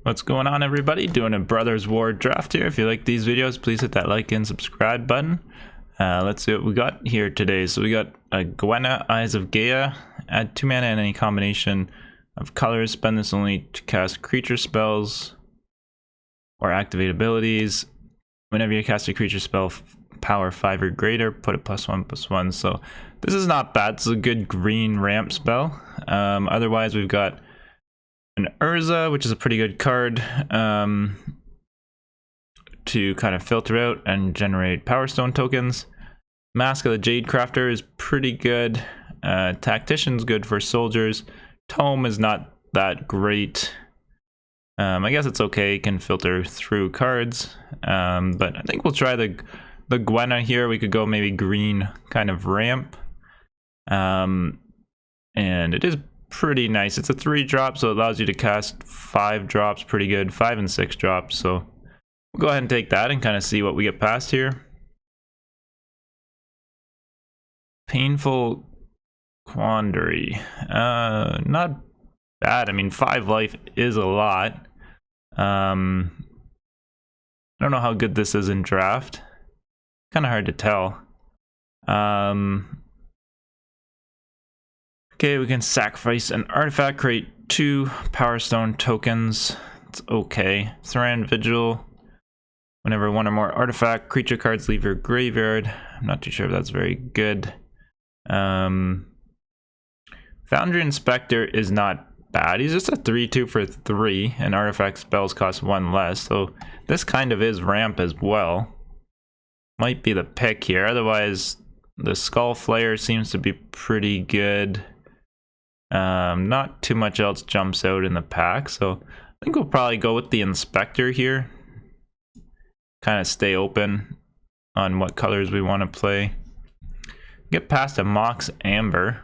What's going on, everybody? Doing a Brothers War draft here. If you like these videos, please hit that like and subscribe button. Let's see what we got here today. So we got a Gwenna, Eyes of Gaia. Add 2 mana in any combination of colors. Spend this only to cast creature spells or activate abilities. Whenever you cast a creature spell, power 5 or greater, put a +1/+1. So this is not bad. This is a good green ramp spell. Otherwise, we've got an Urza, which is a pretty good card to kind of filter out and generate Power Stone tokens. Mask of the Jade Crafter is pretty good. Tactician's good for soldiers. Tome is not that great. I guess it's okay, can filter through cards. But I think we'll try the Gwenna here. We could go maybe green kind of ramp. And it is pretty nice. It's a 3-drop, so it allows you to cast 5 drops, pretty good, 5 and 6 drops. So we'll go ahead and take that and kind of see what we get past here. Painful Quandary. Not bad. I mean, 5 life is a lot. I don't know how good this is in draft. Kind of hard to tell. Okay, we can sacrifice an artifact, create 2 Power Stone tokens. It's okay. Thran Vigil. Whenever 1 or more artifact creature cards leave your graveyard. I'm not too sure if that's very good. Foundry Inspector is not bad. He's just a 3/2 for 3, and artifact spells cost 1 less. So this kind of is ramp as well. Might be the pick here. Otherwise, the Skull Flayer seems to be pretty good. Not too much else jumps out in the pack, so I think we'll probably go with the Inspector here. Kind of stay open on what colors we want to play. Get past a Mox Amber.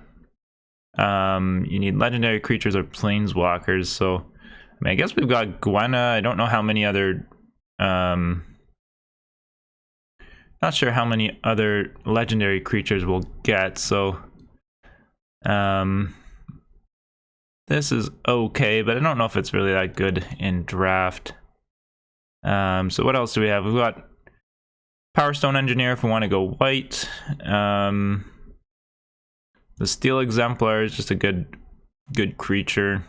You need legendary creatures or planeswalkers, so I mean, I guess we've got Gwenna. I don't know how many other not sure how many other legendary creatures we'll get, so this is okay, but I don't know if it's really that good in draft. So what else do we have? We've got Power Stone Engineer if we want to go white. The Steel Exemplar is just a good creature.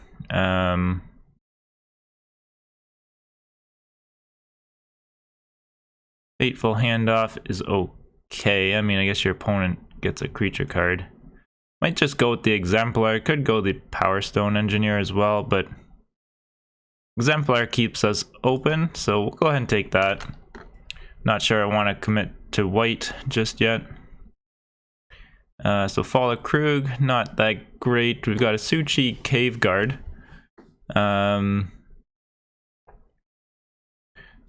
Fateful Handoff is okay. I mean, I guess your opponent gets a creature card. Might just go with the Exemplar. Could go the Power Stone Engineer as well, but Exemplar keeps us open, so we'll go ahead and take that. Not sure I want to commit to white just yet. So Fall of Krug, not that great. We've got a Suchi Cave Guard. So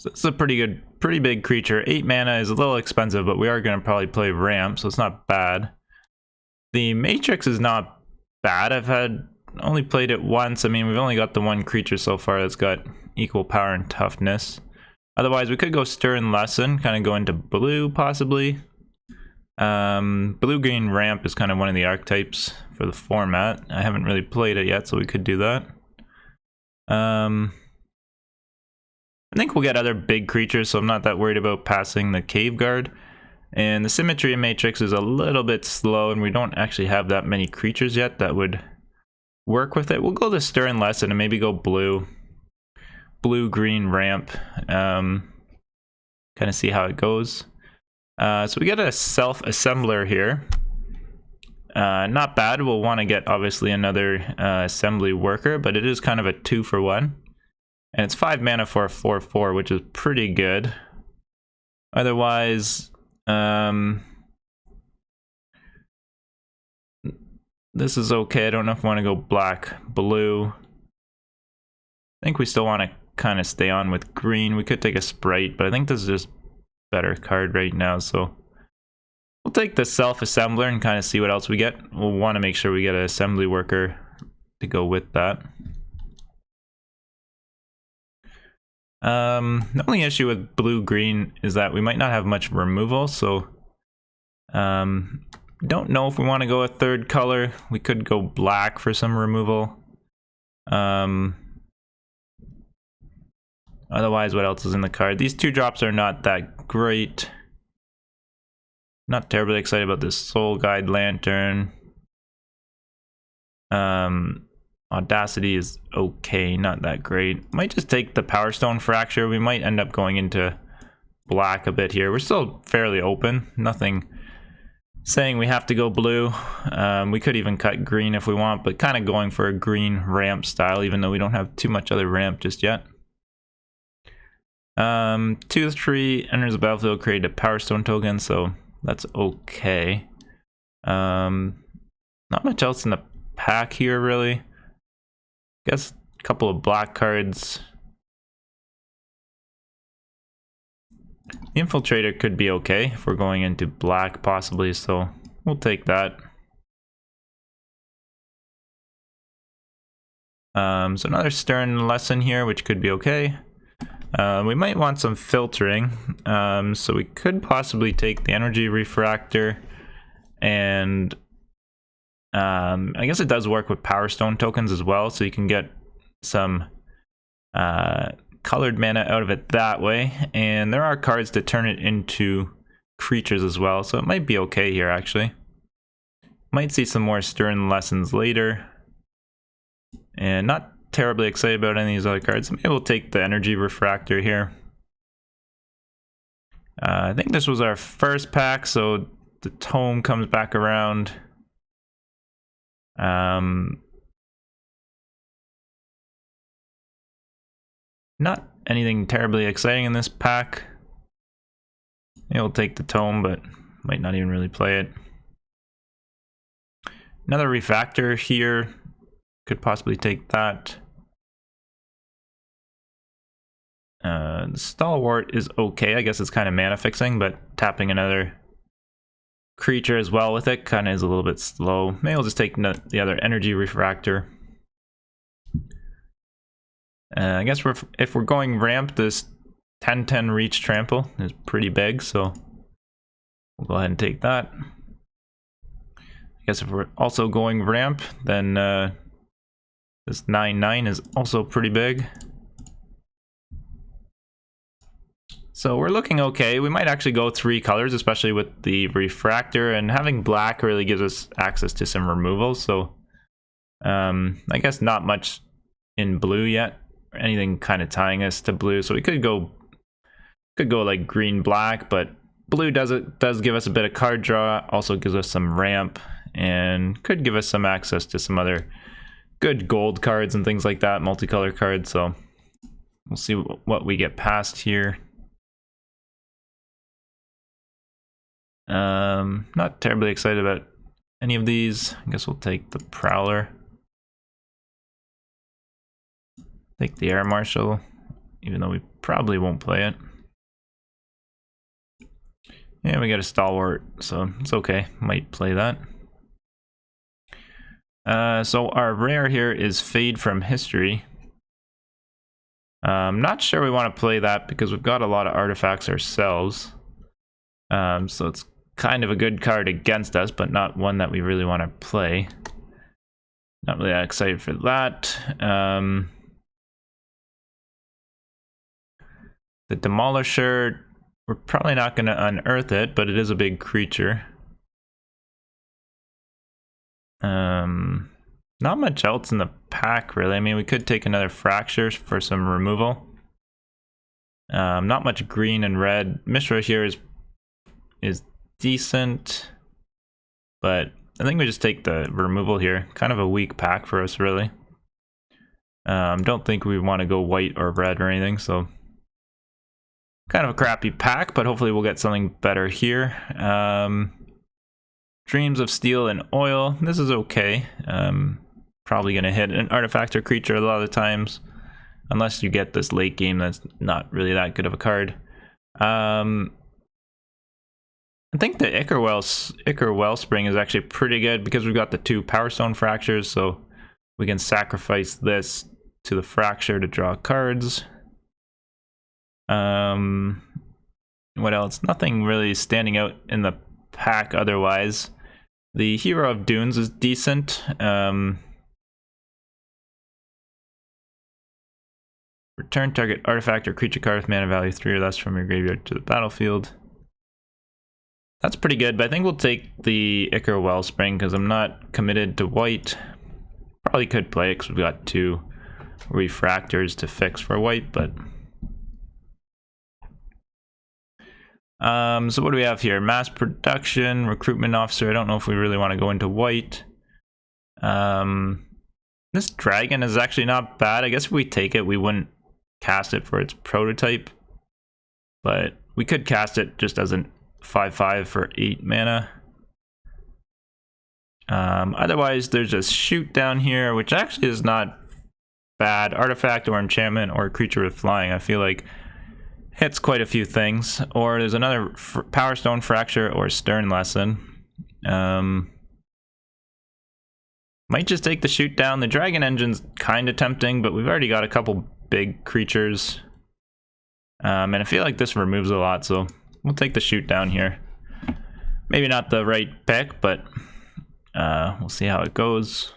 it's a pretty big creature. 8 mana is a little expensive, but we are going to probably play ramp, so it's not bad. The Matrix is not bad. I've only played it once. I mean, we've only got the 1 creature so far that's got equal power and toughness. Otherwise, we could go Stern Lesson, kind of go into blue, possibly. Blue-green ramp is kind of one of the archetypes for the format. I haven't really played it yet, so we could do that. I think we'll get other big creatures, so I'm not that worried about passing the Cave Guard. And the Symmetry Matrix is a little bit slow, and we don't actually have that many creatures yet that would work with it. We'll go the Stern Lesson and maybe go blue. Blue-green ramp. Kind of see how it goes. So we get a Self-Assembler here. Not bad. We'll want to get, obviously, another Assembly Worker, but it is kind of a 2-for-1. And it's 5 mana for a 4/4, which is pretty good. Otherwise, this is okay. I don't know if we want to go black, blue. I think we still want to kind of stay on with green. We could take a Sprite, but I think this is just better card right now, so we'll take the Self-Assembler and kind of see what else we get. We'll want to make sure we get an Assembly Worker to go with that. The only issue with blue-green is that we might not have much removal, so don't know if we want to go a 3rd color. We could go black for some removal. Otherwise, what else is in the card? These 2-drops are not that great. Not terribly excited about this Soul Guide Lantern. Audacity is okay, not that great. Might just take the Power Stone Fracture. We might end up going into black a bit here. We're still fairly open. Nothing saying we have to go blue. We could even cut green if we want, but kind of going for a green ramp style, even though we don't have too much other ramp just yet. 2/3 enters the battlefield, create a Power Stone token, so that's okay. Not much else in the pack here, really. Guess a couple of black cards. The Infiltrator could be okay if we're going into black, possibly, so we'll take that. So another Stern Lesson here, which could be okay. We might want some filtering, so we could possibly take the Energy Refractor, and I guess it does work with Power Stone tokens as well, so you can get some colored mana out of it that way, and there are cards to turn it into creatures as well, so it might be okay here actually. Might see some more Stern Lessons later, and not terribly excited about any of these other cards. Maybe we'll take the Energy Refractor here. I think this was our first pack, so the Tome comes back around. Not anything terribly exciting in this pack. Maybe we'll take the Tome, but might not even really play it. Another Refractor here. Could possibly take that. The Stalwart is okay. I guess it's kind of mana fixing, but tapping another creature as well with it kind of is a little bit slow. Maybe we'll just take the other Energy Refractor. I guess if we're going ramp, this 10/10 reach trample is pretty big, so we'll go ahead and take that. I guess if we're also going ramp, then this 9/9 is also pretty big. So we're looking okay. We might actually go 3 colors, especially with the Refractor, and having black really gives us access to some removals. So I guess not much in blue yet, or anything kind of tying us to blue. So we could go like green black, but blue does give us a bit of card draw, also gives us some ramp, and could give us some access to some other good gold cards and things like that, multicolor cards. So we'll see what we get past here. Not terribly excited about any of these. I guess we'll take the Prowler. Take the Air Marshal, even though we probably won't play it. Yeah, we got a Stalwart, so it's okay. Might play that. So our rare here is Fade from History. Not sure we want to play that because we've got a lot of artifacts ourselves. So it's kind of a good card against us, but not one that we really want to play. Not really that excited for that. The Demolisher, we're probably not going to unearth it, but it is a big creature. Not much else in the pack, really. I mean, we could take another Fracture for some removal. Not much green and red. Mishra here is decent, but I think we just take the removal here. Kind of a weak pack for us, really. Don't think we want to go white or red or anything, so kind of a crappy pack, but hopefully we'll get something better here. Dreams of Steel and Oil. This is okay. Probably going to hit an artifact or creature a lot of the times, unless you get this late game that's not really that good of a card. I think the Ichor Wellspring is actually pretty good because we've got the 2 Power Stone Fractures, so we can sacrifice this to the Fracture to draw cards. What else? Nothing really standing out in the pack otherwise. The Hero of Dunes is decent. Return target artifact or creature card with mana value 3 or less from your graveyard to the battlefield. That's pretty good, but I think we'll take the Ichor Wellspring because I'm not committed to white. Probably could play it because we've got 2 refractors to fix for white, but... so what do we have here? Mass production, recruitment officer. I don't know if we really want to go into white. This dragon is actually not bad. I guess if we take it, we wouldn't cast it for its prototype. But we could cast it just as a 5/5 for 8 mana. Otherwise, there's a shoot down here, which actually is not bad. Artifact or enchantment or creature with flying. I feel like hits quite a few things. Or there's another Power Stone Fracture or Stern Lesson. Might just take the shoot down. The Dragon Engine's kind of tempting, but we've already got a couple big creatures. And I feel like this removes a lot, so we'll take the shoot down here. Maybe not the right pick, but we'll see how it goes.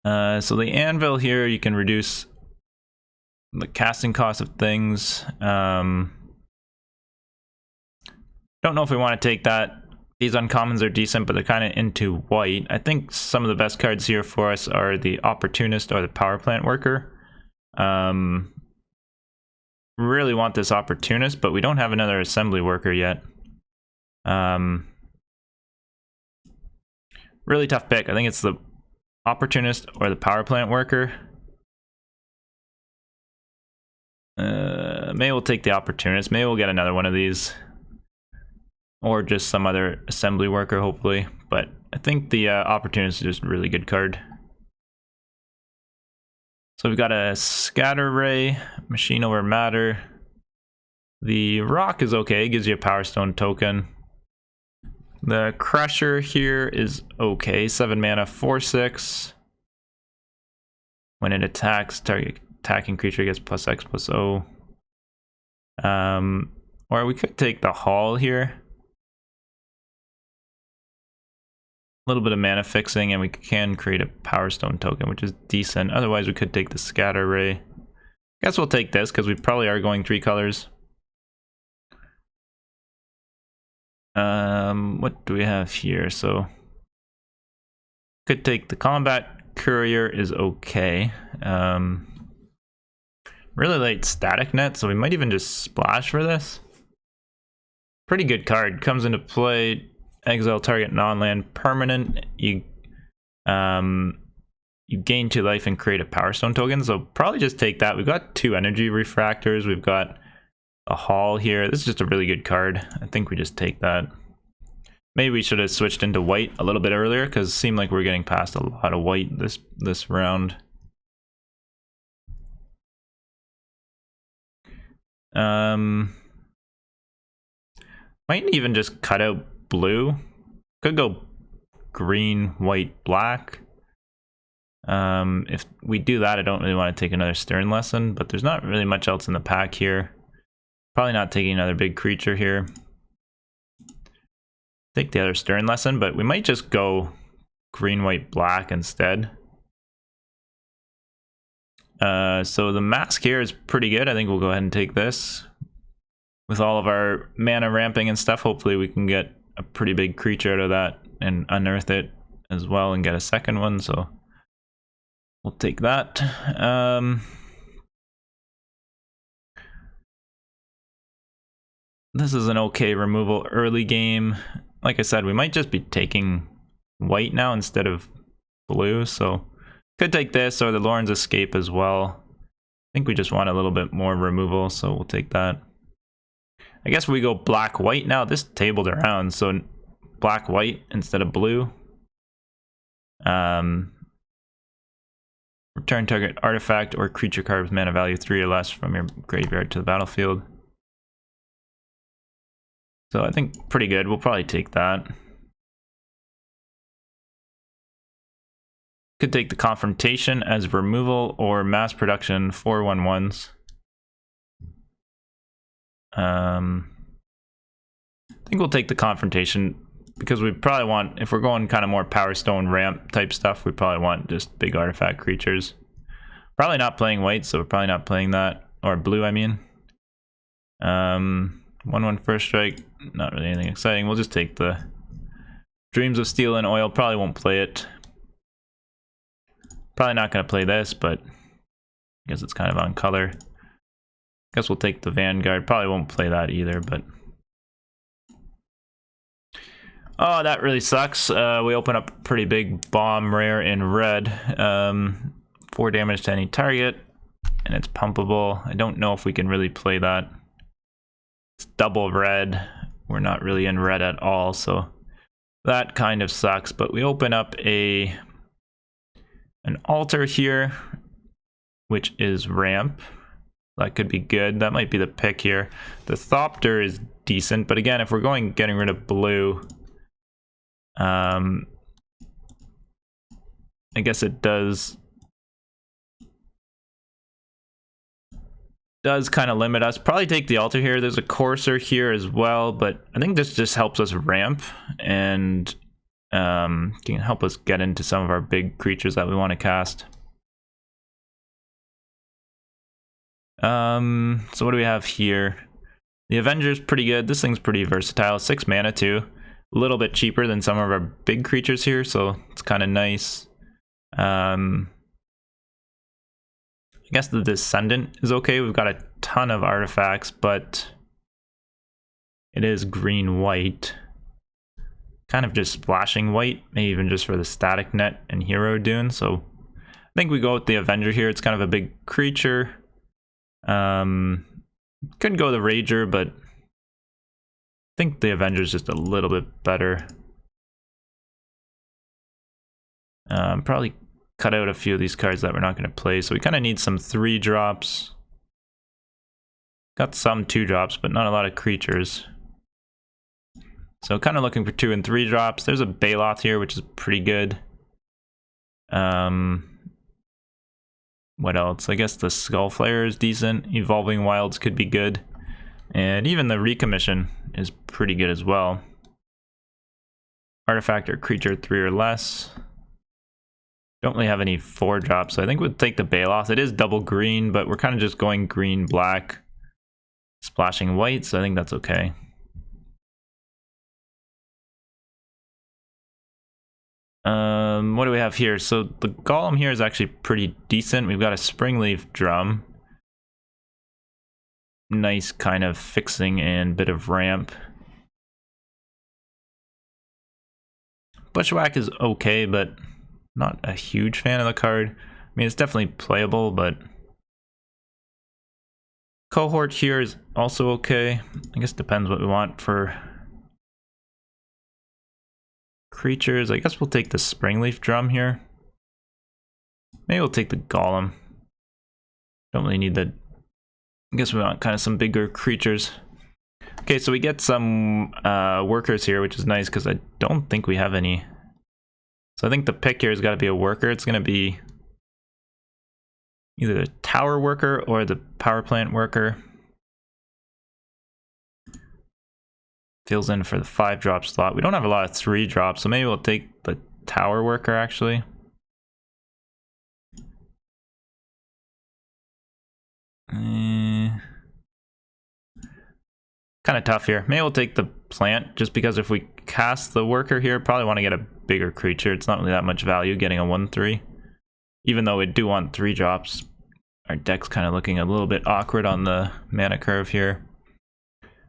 So the anvil here, you can reduce the casting cost of things. Don't know if we want to take that. These uncommons are decent, but they're kind of into white. I think some of the best cards here for us are the Opportunist or the Power Plant Worker. Really want this Opportunist, but we don't have another Assembly Worker yet. Really tough pick. I think it's the Opportunist or the Power Plant Worker. Maybe we'll take the Opportunist. Maybe we'll get another one of these. Or just some other assembly worker, hopefully. But I think the Opportunist is just a really good card. So we've got a Scatter Ray, Machine Over Matter. The Rock is okay, gives you a Power Stone token. The Crusher here is okay, 7 mana, 4/6. When it attacks, target attacking creature gets +X/+O. Or we could take the Hall here. A little bit of mana fixing, and we can create a Power Stone token, which is decent. Otherwise, we could take the Scatter Ray. Guess we'll take this, because we probably are going 3 colors. What do we have here? So, could take the Combat Courier is okay. Really late Static Net, so we might even just splash for this. Pretty good card. Comes into play... Exile target non-land permanent. You gain 2 life and create a Power Stone token. So probably just take that. We've got 2 energy refractors. We've got a Hall here. This is just a really good card. I think we just take that. Maybe we should have switched into white a little bit earlier because it seemed like we're getting past a lot of white this round. Might even just cut out blue. Could go green, white, black. If we do that, I don't really want to take another Stern Lesson, but there's not really much else in the pack here. Probably not taking another big creature here. Take the other Stern Lesson, but we might just go green, white, black instead. So the mask here is pretty good. I think we'll go ahead and take this. With all of our mana ramping and stuff, hopefully we can get a pretty big creature out of that and unearth it as well and get a second one, so we'll take that. This is an okay removal early game. Like I said, we might just be taking white now instead of blue, so could take this or the Lauren's Escape as well. I think we just want a little bit more removal, so we'll take that. I guess we go black-white now. This tabled around, so black-white instead of blue. Return target artifact or creature card with mana value 3 or less from your graveyard to the battlefield. So I think pretty good. We'll probably take that. Could take the Confrontation as removal or mass production 4/1/1s. I think we'll take the Confrontation. because we probably want, if we're going kind of more Power Stone ramp type stuff, we probably want just big artifact creatures. Probably not playing white, so we're probably not playing that. Or blue, I mean. 1/1 first strike, not really anything exciting. We'll just take the Dreams of Steel and Oil. Probably won't play it. Probably not going to play this, but I guess it's kind of on color. Guess we'll take the Vanguard. Probably won't play that either, but... Oh, that really sucks. We open up a pretty big bomb rare in red. 4 damage to any target, and it's pumpable. I don't know if we can really play that. It's double red. We're not really in red at all, so that kind of sucks. But we open up an altar here, which is ramp. That could be good. That might be the pick here. The Thopter is decent, but again, if we're getting rid of blue, I guess it does kind of limit us. Probably take the altar here. There's a Courser here as well, but I think this just helps us ramp and can help us get into some of our big creatures that we want to cast. So what do we have here? The Avenger's pretty good. This thing's pretty versatile. 6 mana too. A little bit cheaper than some of our big creatures here, so it's kind of nice. I guess the Descendant is okay. We've got a ton of artifacts, but it is green-white. Kind of just splashing white, maybe even just for the Static Net and Hero Dune. So I think we go with the Avenger here. It's kind of a big creature. Could go the Rager, but I think the Avenger's just a little bit better. Probably cut out a few of these cards that we're not going to play, so we kind of need some 3-drops. Got some 2-drops, but not a lot of creatures. So kind of looking for 2 and 3 drops. There's a Baloth here, which is pretty good. What else? I guess the Skullflayer is decent. Evolving Wilds could be good. And even the Recommission is pretty good as well. Artifact or creature 3 or less. Don't really have any 4-drops, so I think we'll take the Baloth. It is double green, but we're kind of just going green, black, splashing white, so I think that's okay. What do we have here? So the Golem here is actually pretty decent. We've got a Springleaf Drum. Nice kind of fixing and bit of ramp. Bushwhack is okay, but not a huge fan of the card. I mean, it's definitely playable, but Cohort here is also okay. I guess depends what we want for creatures. I guess we'll take the Springleaf Drum here. Maybe we'll take the Golem. Don't really need the... I guess we want kind of some bigger creatures. Okay, so we get some workers here, which is nice because I don't think we have any. So I think the pick here has got to be a worker. It's going to be either the tower worker or the power plant worker. Fills in for the 5-drop slot. We don't have a lot of 3-drops, so maybe we'll take the tower worker actually. Kind of tough here. Maybe we'll take the plant, just because if we cast the worker here, probably want to get a bigger creature. It's not really that much value getting a 1/3. Even though we do want 3-drops, our deck's kind of looking a little bit awkward on the mana curve here.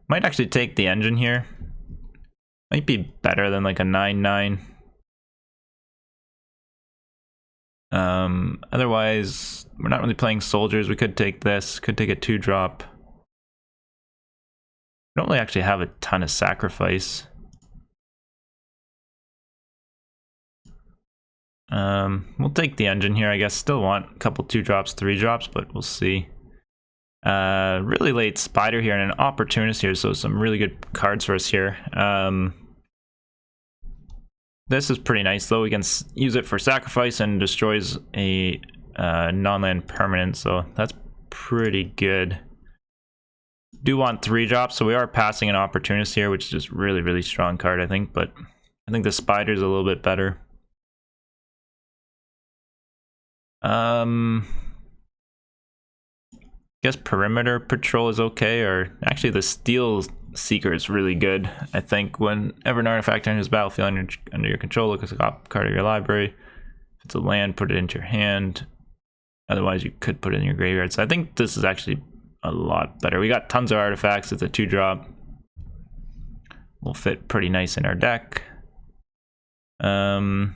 Might actually take the engine here. Might be better than like a 9/9. Otherwise, we're not really playing soldiers. We could take this, could take a 2-drop. We don't really actually have a ton of sacrifice. We'll take the engine here, I guess. Still want a couple 2-drops, 3-drops, but we'll see. Really late Spider here and an Opportunist here, so some really good cards for us here. This is pretty nice though. We can use it for sacrifice and destroys a non-land permanent, so that's pretty good. Do want 3-drops, so we are passing an Opportunist here, which is just really, really strong card, I think, but I think the spider's a little bit better. Guess perimeter patrol is okay, or actually the steel seeker is really good. I think whenever an artifact enters the battlefield under your control, look at the top card of your library. If it's a land, put it into your hand. Otherwise, you could put it in your graveyard. So I think this is actually a lot better. We got tons of artifacts. It's a 2-drop. Will fit pretty nice in our deck. So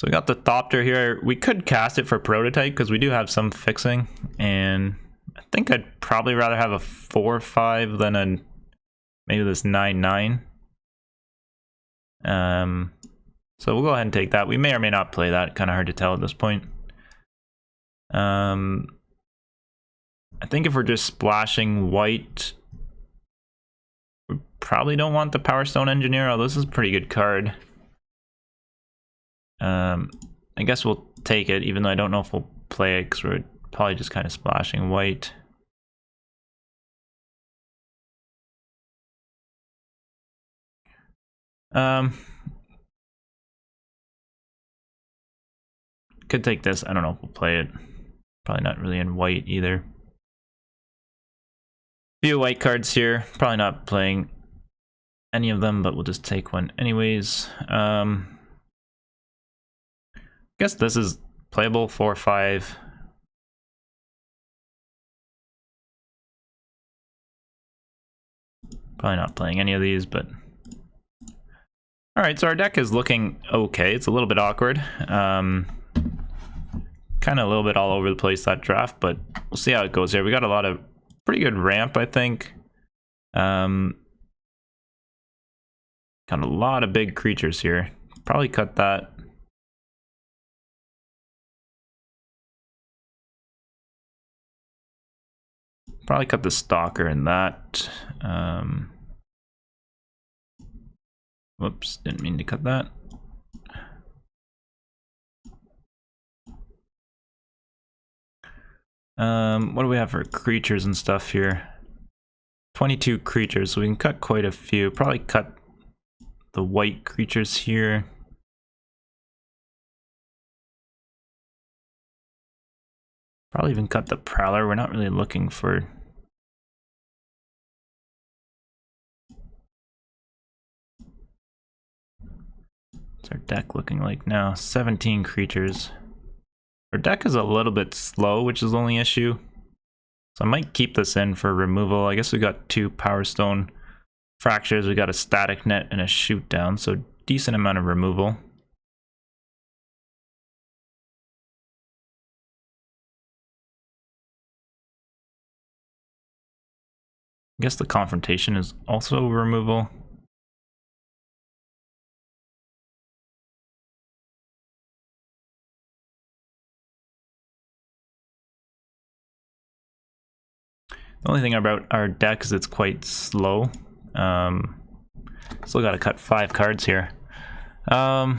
we got the Thopter here. We could cast it for prototype because we do have some fixing, and I think I'd probably rather have a 4/5 than a maybe this 9/9. So we'll go ahead and take that. We may or may not play that. Kind of hard to tell at this point. I think if we're just splashing white, we probably don't want the Power Stone Engineer. Oh, this is a pretty good card. I guess we'll take it, even though I don't know if we'll play it because we're probably just kind of splashing white. Could take this. I don't know if we'll play it. Probably not really in white either. Few white cards here. Probably not playing any of them, but we'll just take one anyways. Guess this is playable 4/5. Probably not playing any of these, but all right. So our deck is looking okay. It's a little bit awkward. Kind of a little bit all over the place that draft, but we'll see how it goes here. We got a lot of pretty good ramp, I think. Got a lot of big creatures here. Probably cut that. Probably cut the Stalker in that. Whoops, didn't mean to cut that. What do we have for creatures and stuff here? 22 creatures, so we can cut quite a few. Probably cut the white creatures here. Probably even cut the Prowler. We're not really looking for... What's our deck looking like now? 17 creatures. Our deck is a little bit slow, which is the only issue. So I might keep this in for removal. I guess we got 2 Power Stone Fractures. We got a Static Net and a Shoot Down, so decent amount of removal. I guess the Confrontation is also removal. The only thing about our deck is it's quite slow. Still got to cut 5 cards here. Alright,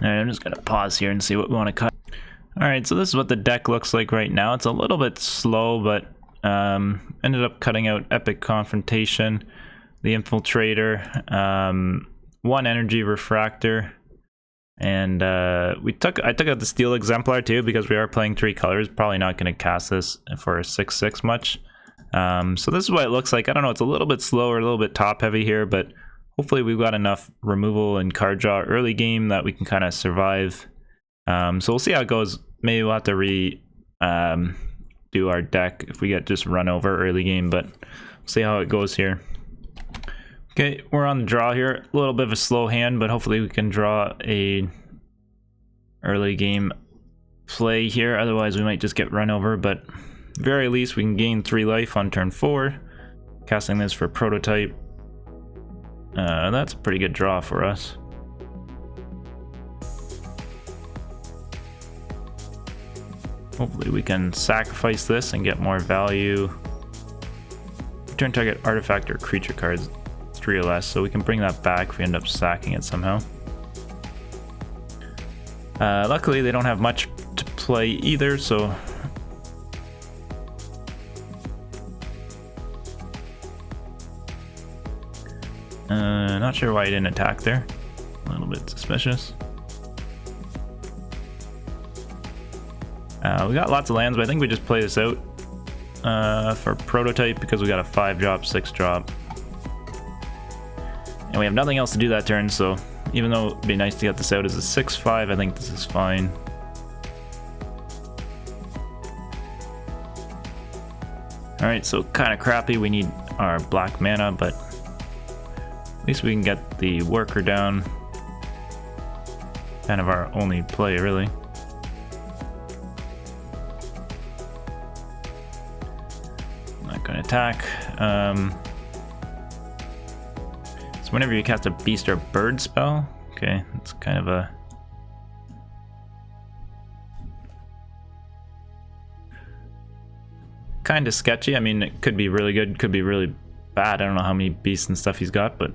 I'm just gonna pause here and see what we want to cut. Alright, so this is what the deck looks like right now. It's a little bit slow, but ended up cutting out Epic Confrontation, the Infiltrator, 1 Energy Refractor, and I took out the Steel Exemplar too because we are playing 3 colors. Probably not going to cast this for a 6/6 much. So this is what it looks like. I don't know, it's a little bit slower, a little bit top heavy here, but hopefully we've got enough removal and card draw early game that we can kind of survive. So we'll see how it goes. Maybe we'll have to do our deck if we get just run over early game, but we'll see how it goes here. Okay, we're on the draw here. A little bit of a slow hand, but hopefully we can draw a early game play here. Otherwise, we might just get run over, but at the very least, we can gain 3 life on turn 4. Casting this for prototype. That's a pretty good draw for us. Hopefully we can sacrifice this and get more value. Return target artifact or creature cards 3 or less, so we can bring that back if we end up sacking it somehow. Luckily they don't have much to play either, so not sure why he didn't attack there. A little bit suspicious. We got lots of lands, but I think we just play this out for prototype because we got a 5-drop, 6-drop. And we have nothing else to do that turn, so even though it'd be nice to get this out as a 6-5, I think this is fine. Alright, so kind of crappy. We need our black mana, but at least we can get the worker down. Kind of our only play, really. Not going to attack. So whenever you cast a beast or bird spell, okay, it's kind of a... kind of sketchy. I mean, it could be really good, could be really bad. I don't know how many beasts and stuff he's got, but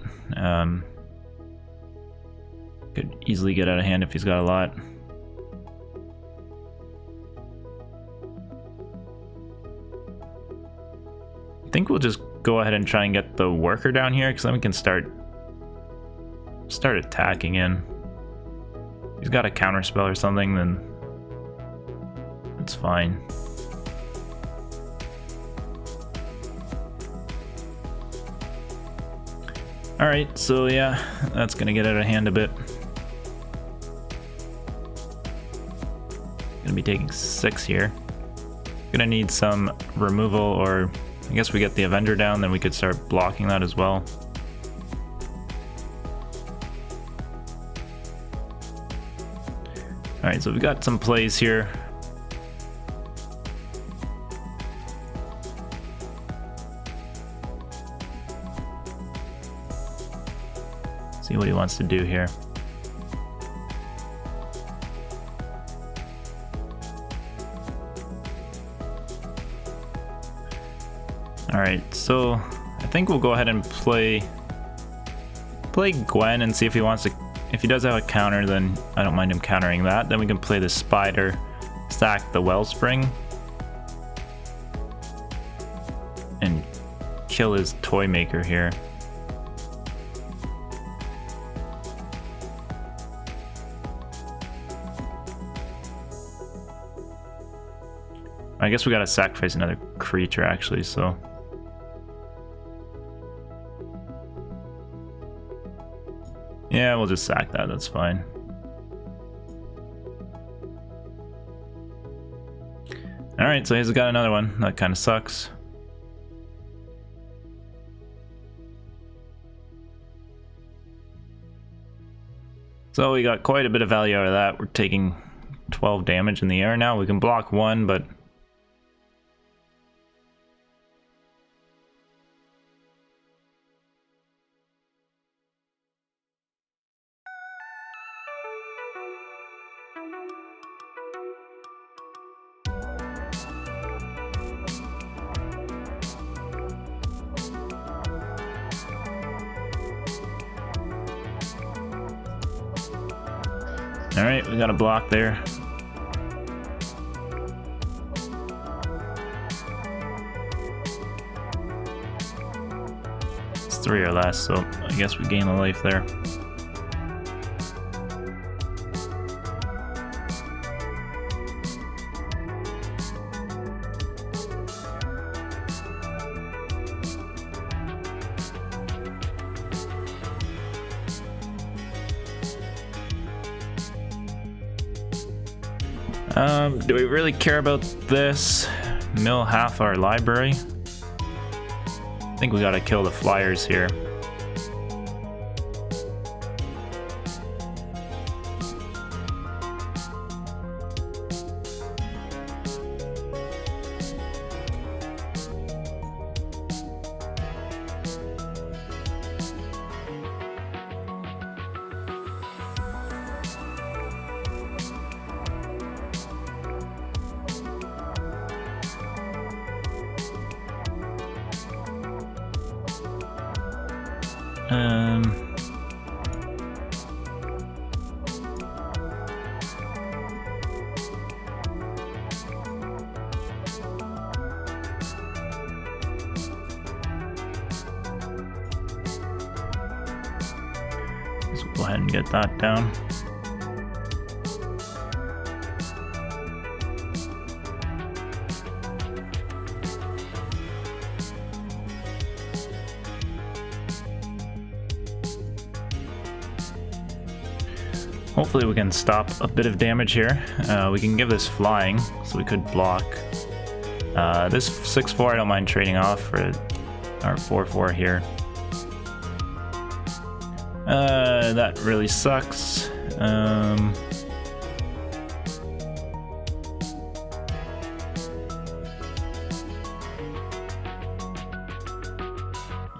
could easily get out of hand if he's got a lot. I think we'll just go ahead and try and get the worker down here, because then we can start attacking in. If he's got a counter spell or something, then it's fine. Alright, so yeah, that's gonna get out of hand a bit. Gonna be taking 6 here. Gonna need some removal, or I guess we get the Avenger down, then we could start blocking that as well. Alright, so we've got some plays here. See what he wants to do here. Alright, so I think we'll go ahead and play Gwen and see if he wants to. If he does have a counter, then I don't mind him countering that. Then we can play the Spider, stack the Wellspring, and kill his Toy Maker here. I guess we gotta sacrifice another creature actually, so. Yeah, we'll just sack that, that's fine. Alright, so he's got another one. That kind of sucks. So we got quite a bit of value out of that. We're taking 12 damage in the air now. We can block 1, but alright, we got a block there. It's 3 or less, so I guess we gain a life there. Do we really care about this? Mill half our library? I think we gotta kill the flyers here. Let's go ahead and get that down. Hopefully we can stop a bit of damage here. We can give this flying, so we could block. This 6-4 I don't mind trading off for our 4-4 here. That really sucks.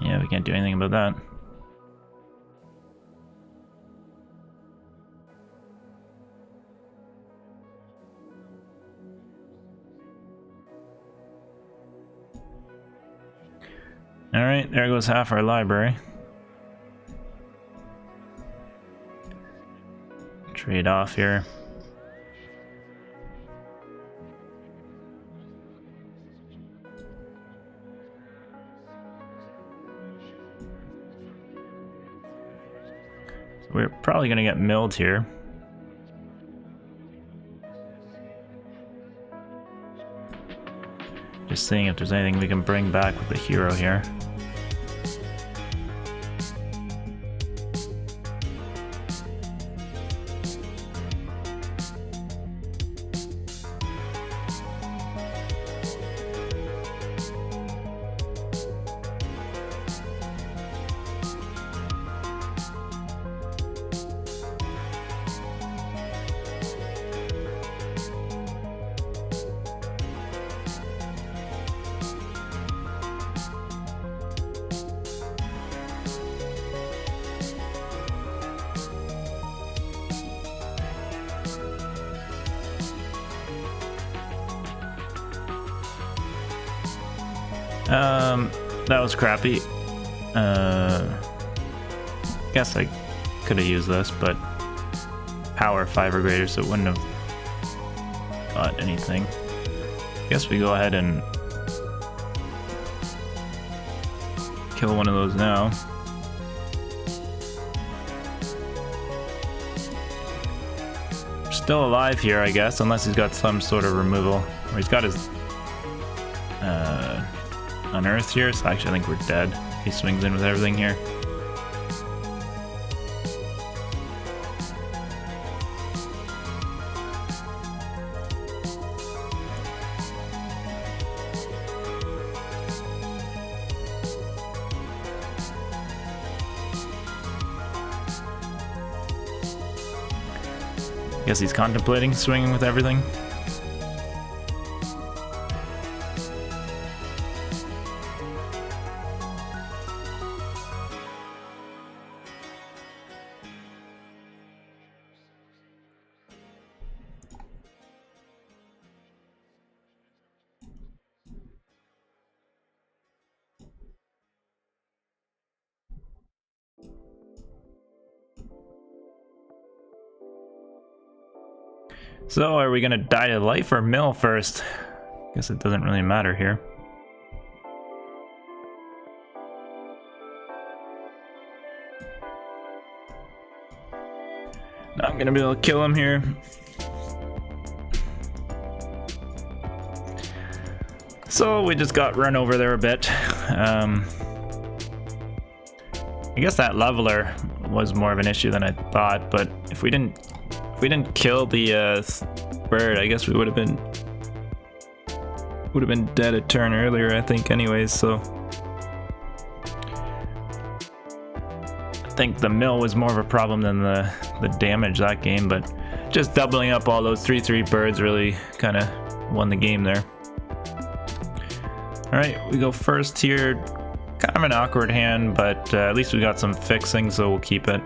Yeah, we can't do anything about that. Alright, there goes half our library. Trade off here. So we're probably going to get milled here. Just seeing if there's anything we can bring back with the hero here. That was crappy. Guess I could have used this, but power 5 or greater, so it wouldn't have got anything. Guess we go ahead and kill one of those now. Still alive here, I guess, unless he's got some sort of removal. Or he's got his unearthed here, so actually I think we're dead. He swings in with everything here. Guess he's contemplating swinging with everything. So, are we gonna die to life or mill first? Guess it doesn't really matter here. Not gonna be able to kill him here. So, we just got run over there a bit. I guess that leveler was more of an issue than I thought, but if we didn't kill the bird, I guess we would have been dead a turn earlier, I think, anyways. So I think the mill was more of a problem than the damage that game, but just doubling up all those 3/3 birds really kind of won the game there. All right, we go first here. Kind of an awkward hand, but at least we got some fixing, so we'll keep it.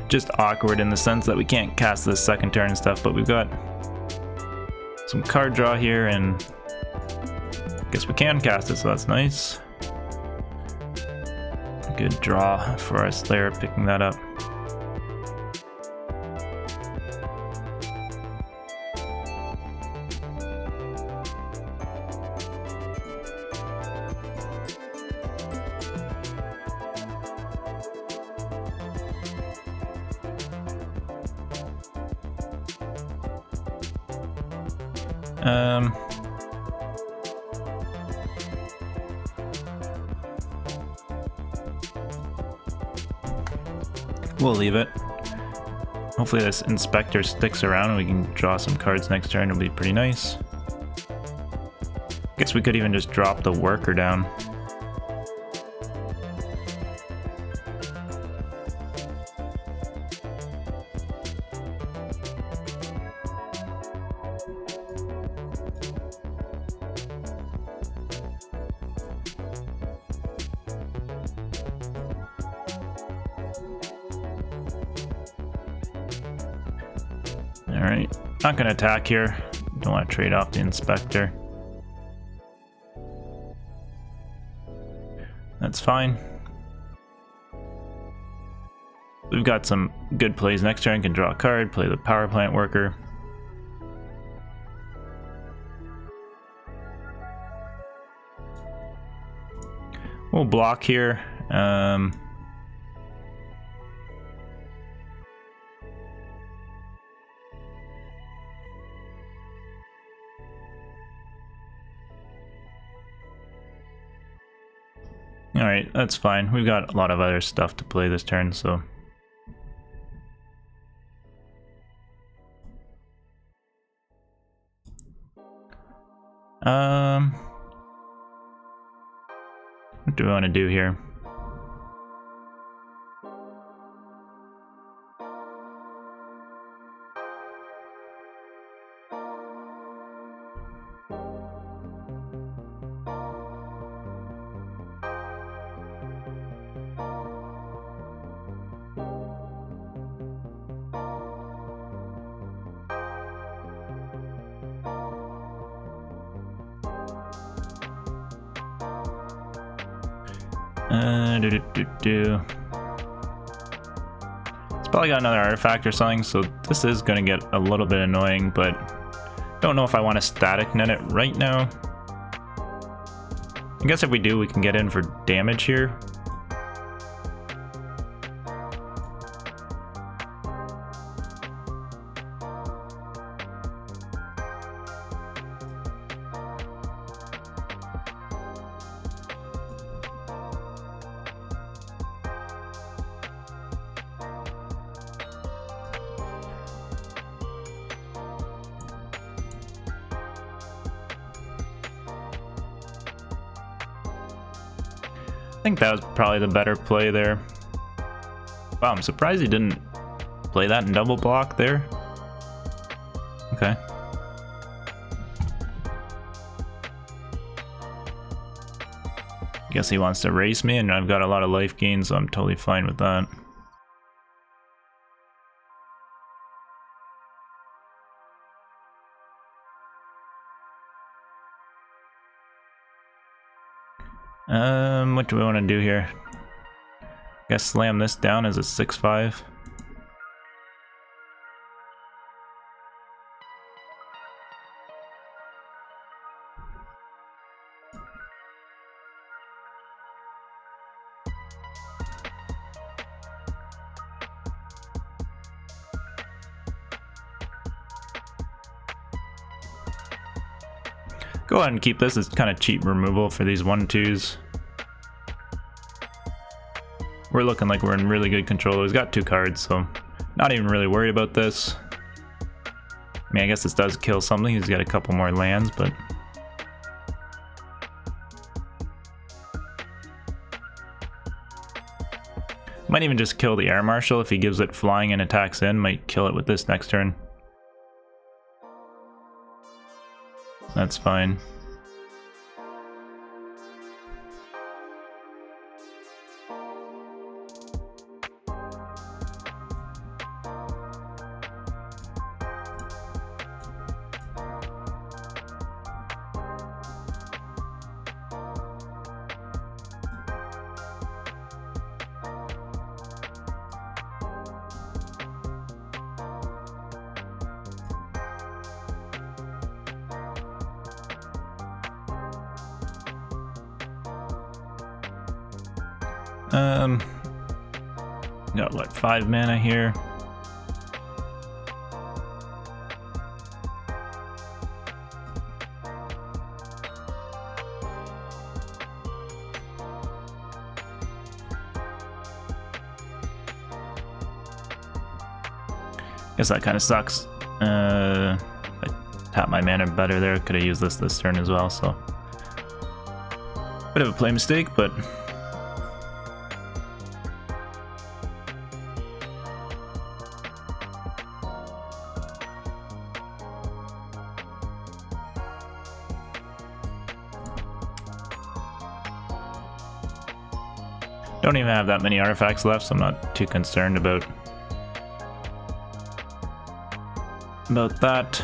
Just awkward in the sense that we can't cast this second turn and stuff, but we've got some card draw here, and I guess we can cast it, so that's nice. Good draw for our Slayer picking that up. We'll leave it. Hopefully this inspector sticks around and we can draw some cards next turn. It'll be pretty nice. Guess we could even just drop the worker down. Alright, not gonna attack here. Don't want to trade off the inspector. That's fine. We've got some good plays next turn. Can draw a card, play the power plant worker. We'll block here. Alright, that's fine. We've got a lot of other stuff to play this turn, so... What do we want to do here? It's probably got another artifact or something, so this is gonna get a little bit annoying, but don't know if I want to static net it right now. I guess if we do, we can get in for damage here. I think that was probably the better play there. Wow, I'm surprised he didn't play that in double block there. Okay. Guess he wants to race me, and I've got a lot of life gain, so I'm totally fine with that. What do we want to do here? Guess slam this down as a 6/5. Go ahead and keep this as kind of cheap removal for these 1/2s. We're looking like we're in really good control. He's got 2 cards, so not even really worried about this. I mean, I guess this does kill something. He's got a couple more lands, but... might even just kill the Air Marshal if he gives it flying and attacks in. Might kill it with this next turn. That's fine. Got what, 5 mana here? Guess that kind of sucks. I tapped my mana better there. Could have used this turn as well, so. Bit of a play mistake, but. Don't even have that many artifacts left, so I'm not too concerned about that.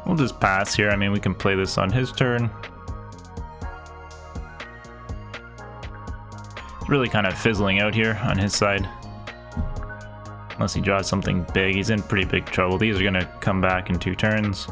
We'll just pass here. I mean, we can play this on his turn. It's really kind of fizzling out here on his side. Unless he draws something big. He's in pretty big trouble. These are going to come back in 2 turns.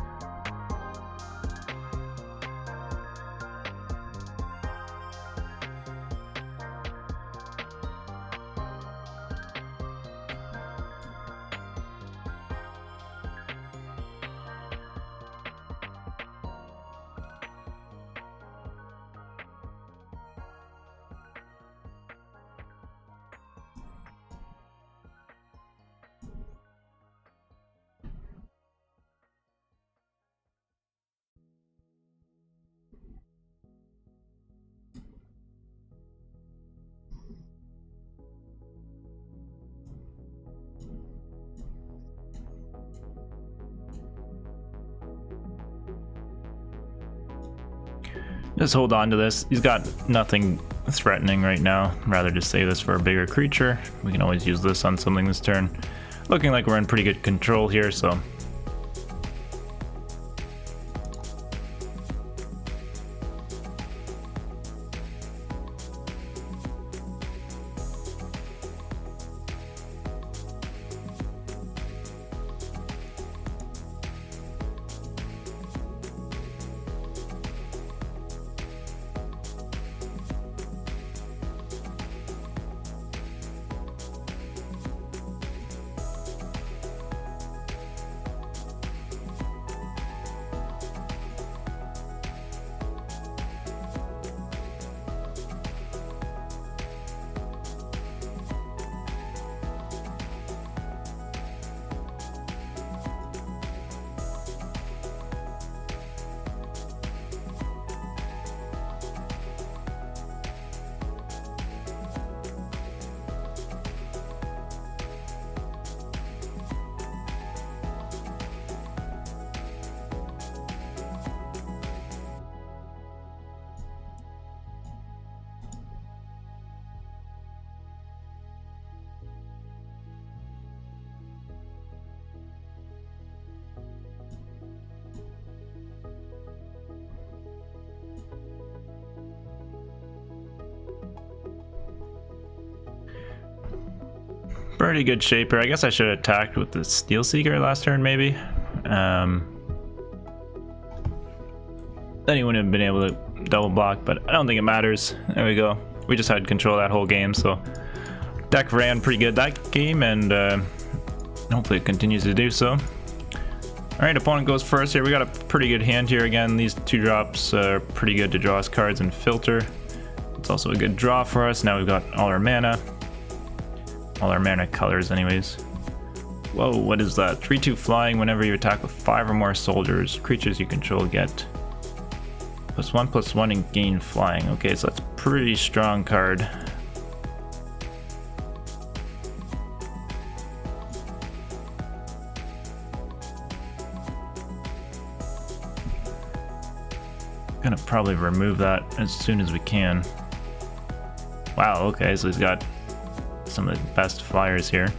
Just hold on to this. He's got nothing threatening right now. Rather just save this for a bigger creature. We can always use this on something this turn. Looking like we're in pretty good control here, so. Pretty good shape here. I guess I should have attacked with the Steel Seeker last turn, maybe. Then he wouldn't have been able to double block, but I don't think it matters. There we go. We just had control that whole game, so deck ran pretty good that game, and hopefully it continues to do so. Alright, opponent goes first here. We got a pretty good hand here. Again, these 2 drops are pretty good to draw us cards and filter. It's also a good draw for us. Now we've got all our mana. All our mana colors anyways. Whoa, what is that? 3/2 flying. Whenever you attack with 5 or more soldiers, creatures you control get +1/+1 and gain flying. Okay, so that's a pretty strong card. Gonna probably remove that as soon as we can. Wow, okay, so he's got some of the best flyers here.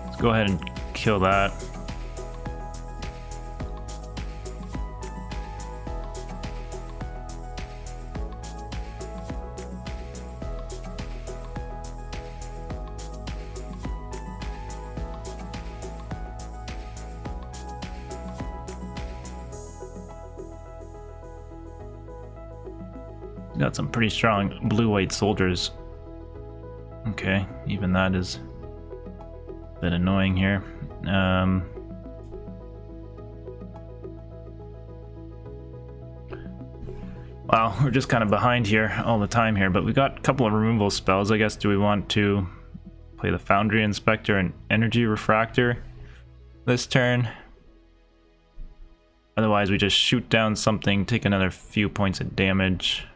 Let's go ahead and kill that. Got some pretty strong blue-white soldiers Okay, even that is a bit annoying here. Wow, we're just kind of behind here all the time here, but we got a couple of removal spells. I guess, do we want to play the Foundry Inspector and Energy Refractor this turn? Otherwise, we just shoot down something, take another few points of damage.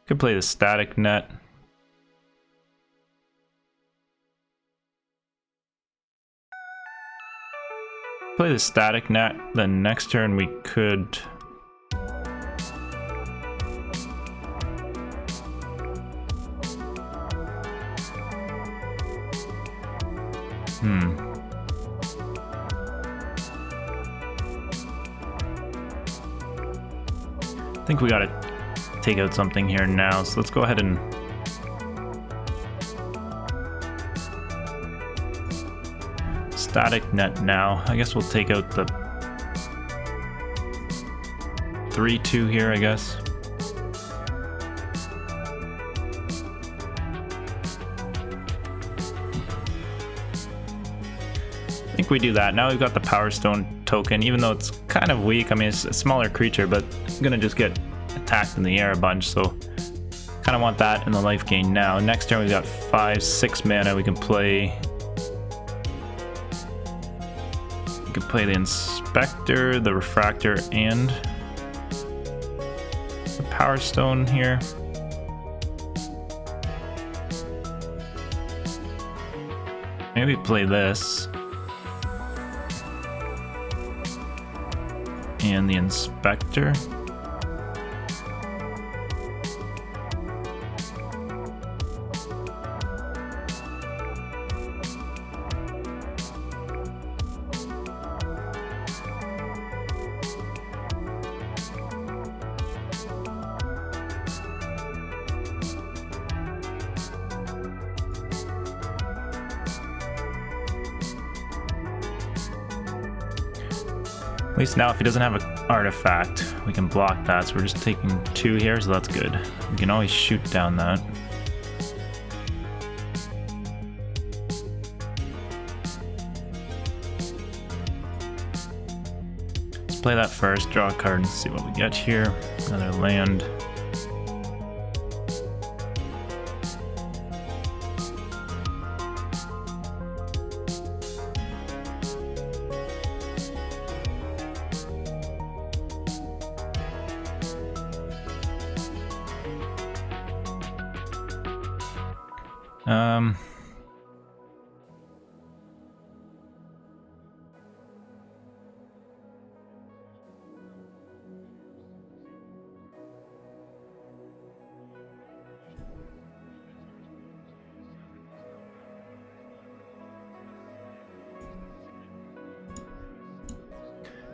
Could play the Static Net. Play the Static Net, then next turn we could... I think we gotta take out something here now, so let's go ahead and... Static Net now. I guess we'll take out the 3/2 here, I guess. I think we do that. Now we've got the Power Stone token, even though it's kind of weak. I mean, it's a smaller creature, but it's gonna just get attacked in the air a bunch, so kind of want that in the life gain now. Next turn we've got 5-6 mana. We can play the Inspector, the Refractor, and the Power Stone here. Maybe play this and the Inspector. At least now if he doesn't have an artifact, we can block that, so we're just taking 2 here, so that's good. We can always shoot down that. Let's play that first, draw a card and see what we get here. Another land.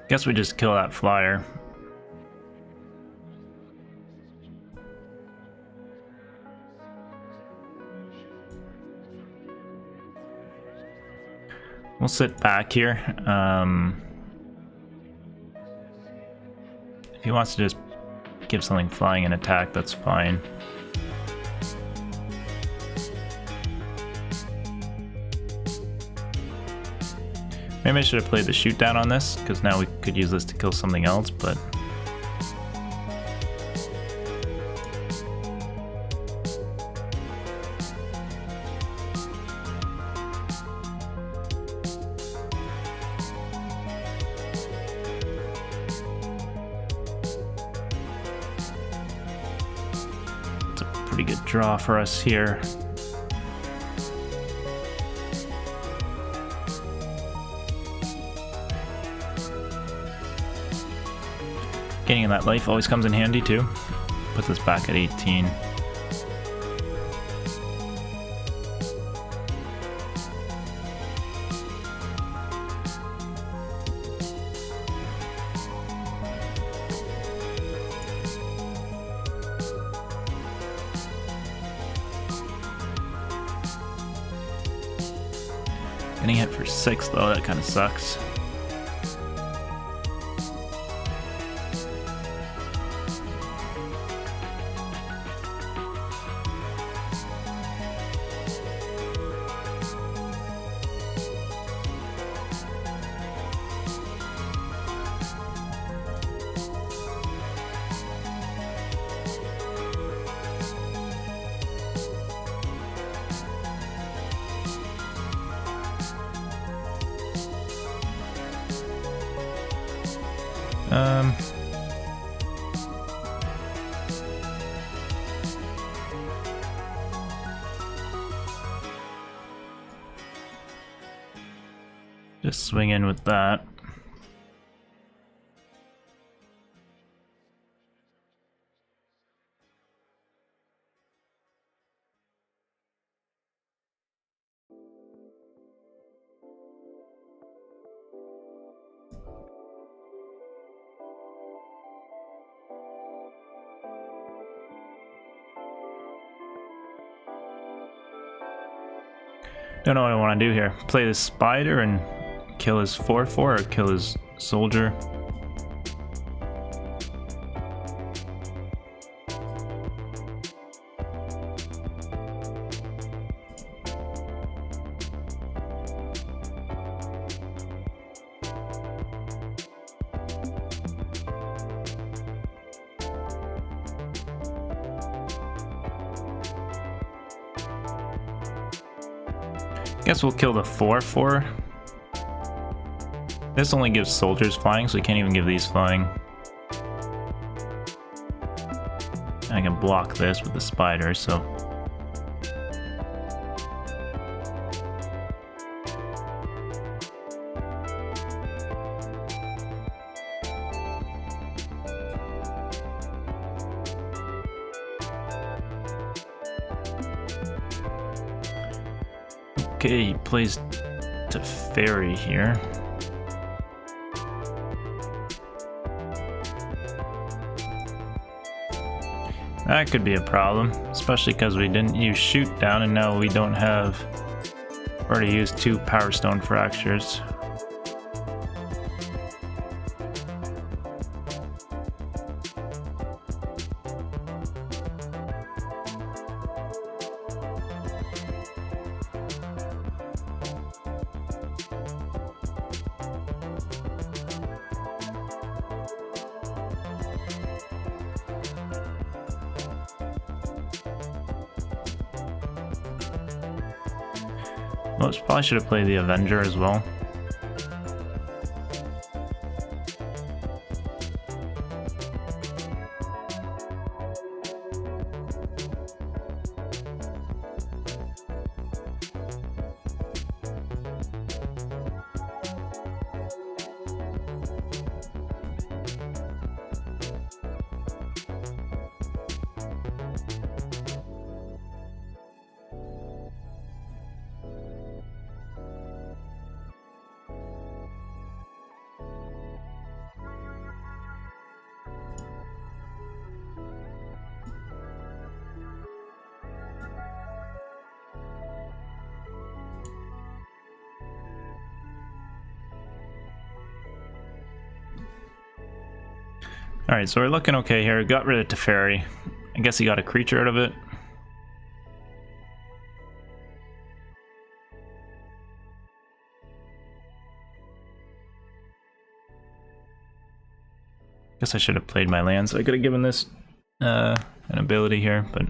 Guess we just kill that flyer. We'll sit back here. If he wants to just give something flying an attack, that's fine. Maybe I should have played the shoot down on this, because now we could use this to kill something else, but... It's a pretty good draw for us here. Getting that life always comes in handy too. Puts us back at 18. Getting hit for 6 though, that kind of sucks. Just swing in with that. Don't know what I want to do here. Play this spider and kill his 4/4 or kill his soldier. Guess we'll kill the 4/4. This only gives soldiers flying, so we can't even give these flying. I can block this with the spider, so... Okay, he plays to fairy here. That could be a problem, especially because we didn't use shoot down and now we don't have... Already used 2 power stone fractures. Well, probably should have played the Avenger as well. Alright, so we're looking okay here. Got rid of Teferi. I guess he got a creature out of it. Guess I should have played my lands. I could have given this an ability here, but...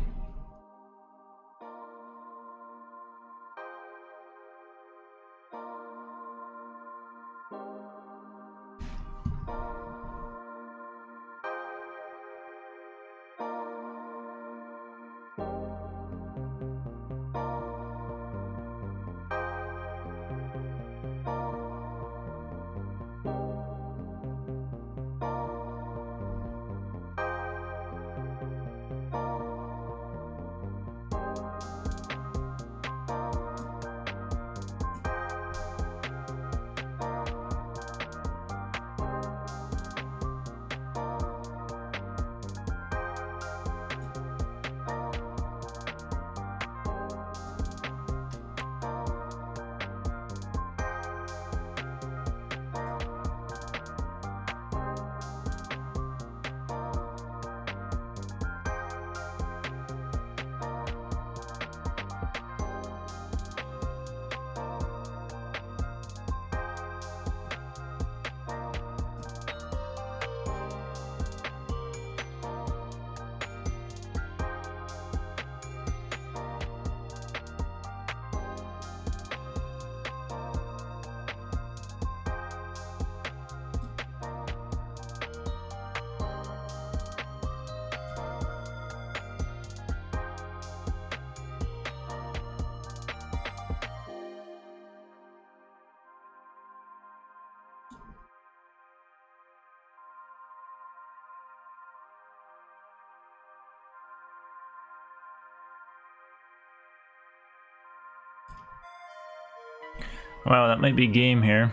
Wow, that might be game here.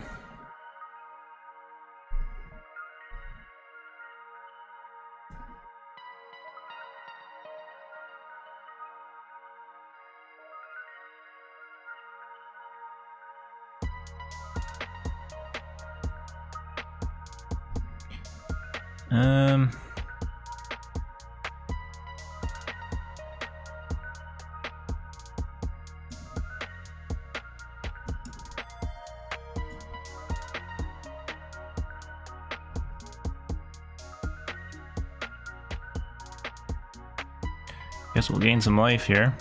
Guess we'll gain some life here.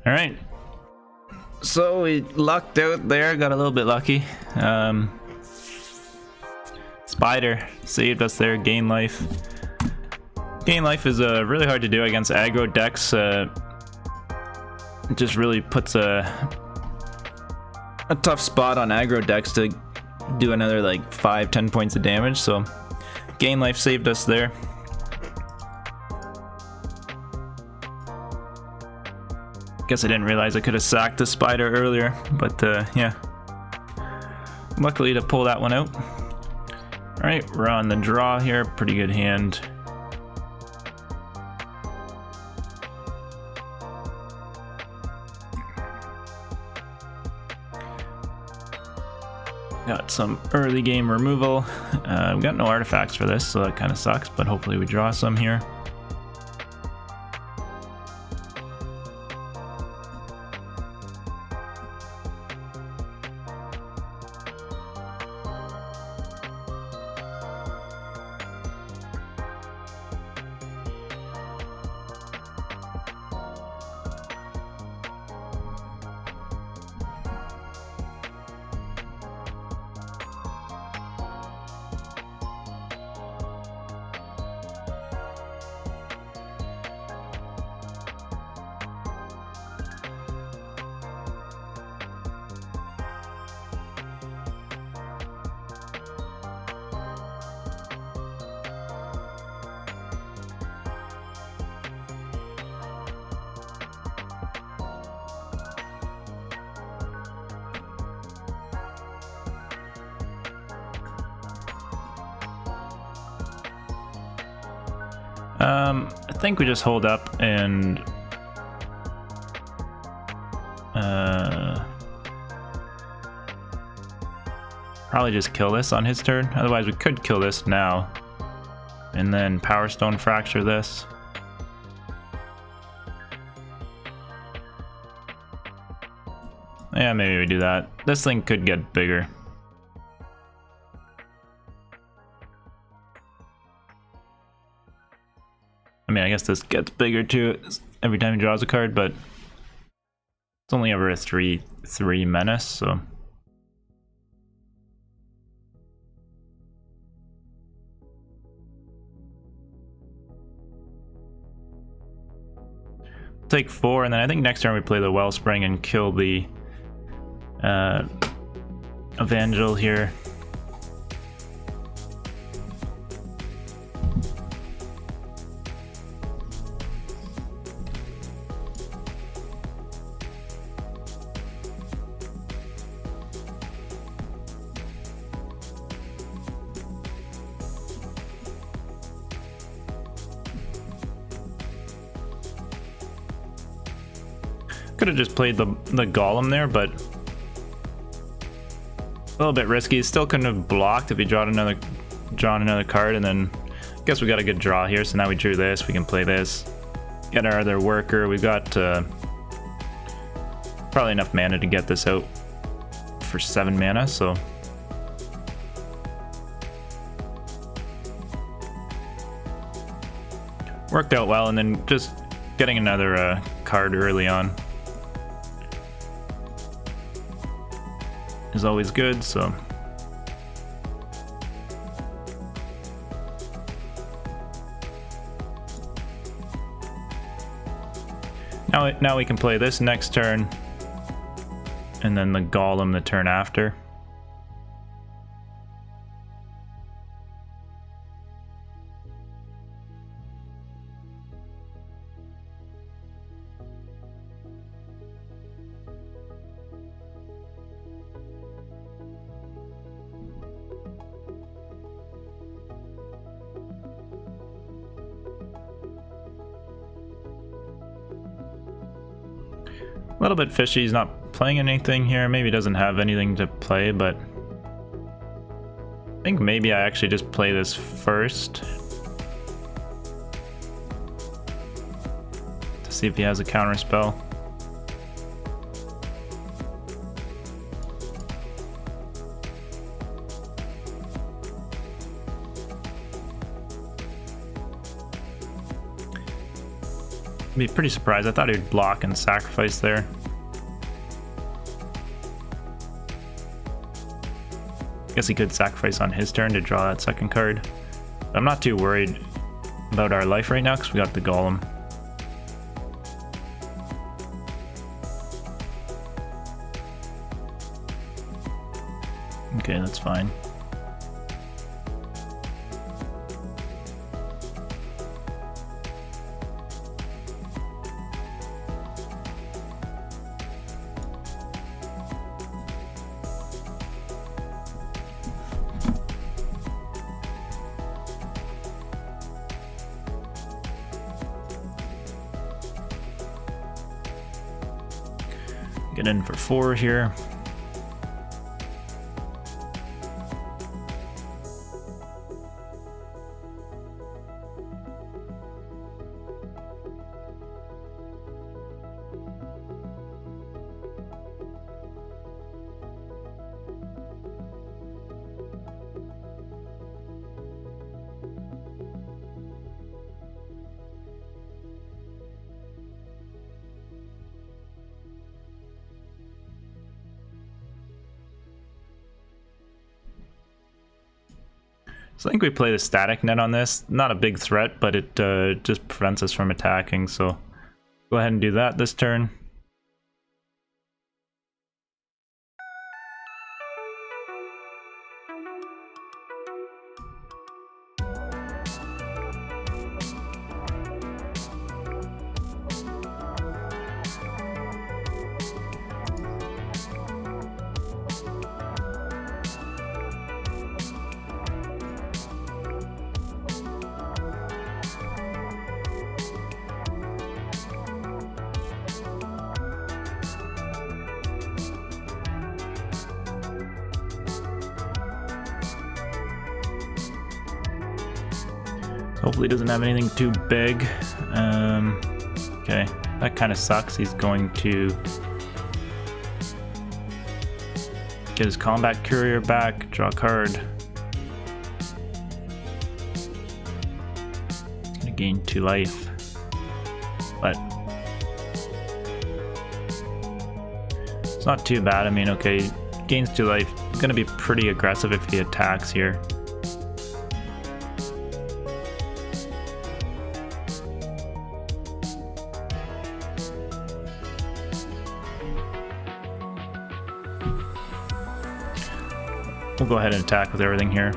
All right. So we lucked out there, got a little bit lucky. Spider saved us there, gain life. Gain life is really hard to do against aggro decks. It just really puts a tough spot on aggro decks to do another like 5-10 points of damage. So gain life saved us there. Guess I didn't realize I could have sacked the spider earlier, but yeah. Luckily to pull that one out. Alright, we're on the draw here. Pretty good hand. Got some early game removal. We've got no artifacts for this, so that kind of sucks, but hopefully we draw some here. I think we just hold up and probably just kill this on his turn. Otherwise we could kill this now and then Power Stone Fracture this. Yeah, maybe we do that. This thing could get bigger. I mean, I guess this gets bigger too every time he draws a card, but it's only ever a 3/3 menace, so. Take 4, and then I think next turn we play the Wellspring and kill the Evangel here. Could have just played the Golem there, but a little bit risky. Still couldn't have blocked if he drawn another card, and then I guess we got a good draw here. So now we drew this. We can play this. Get our other worker. We've got probably enough mana to get this out for 7 mana. So worked out well, and then just getting another card early on is always good, so. Now we can play this next turn, and then the Golem the turn after. little bit fishy. He's not playing anything here. Maybe he doesn't have anything to play, but I think maybe I actually just play this first to see if he has a counter spell. Be pretty surprised. I thought he'd block and sacrifice there. Guess he could sacrifice on his turn to draw that second card. But I'm not too worried about our life right now because we got the golem. Okay, that's fine. Get in for 4 here. So I think we play the static net on this. Not a big threat, but it just prevents us from attacking. So go ahead and do that this turn. Hopefully he doesn't have anything too big. Okay, that kind of sucks. He's going to get his combat courier back, draw a card. He's gonna gain 2 life. But it's not too bad. I mean, okay, he gains 2 life. He's gonna be pretty aggressive if he attacks here. We'll go ahead and attack with everything here.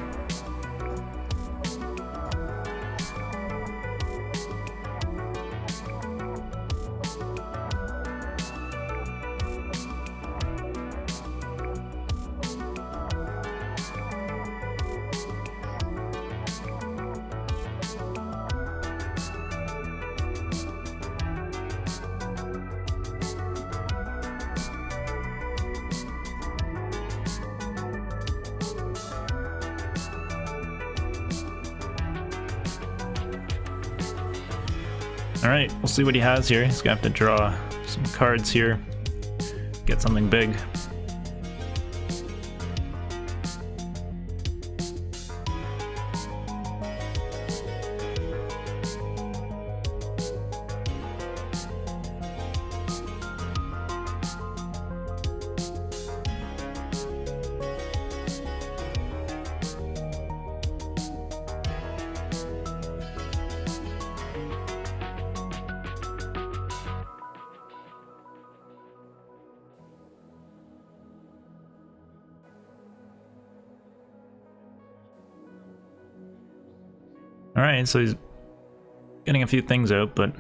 Alright, we'll see what he has here. He's gonna have to draw some cards here, get something big. Alright, so he's getting a few things out, but...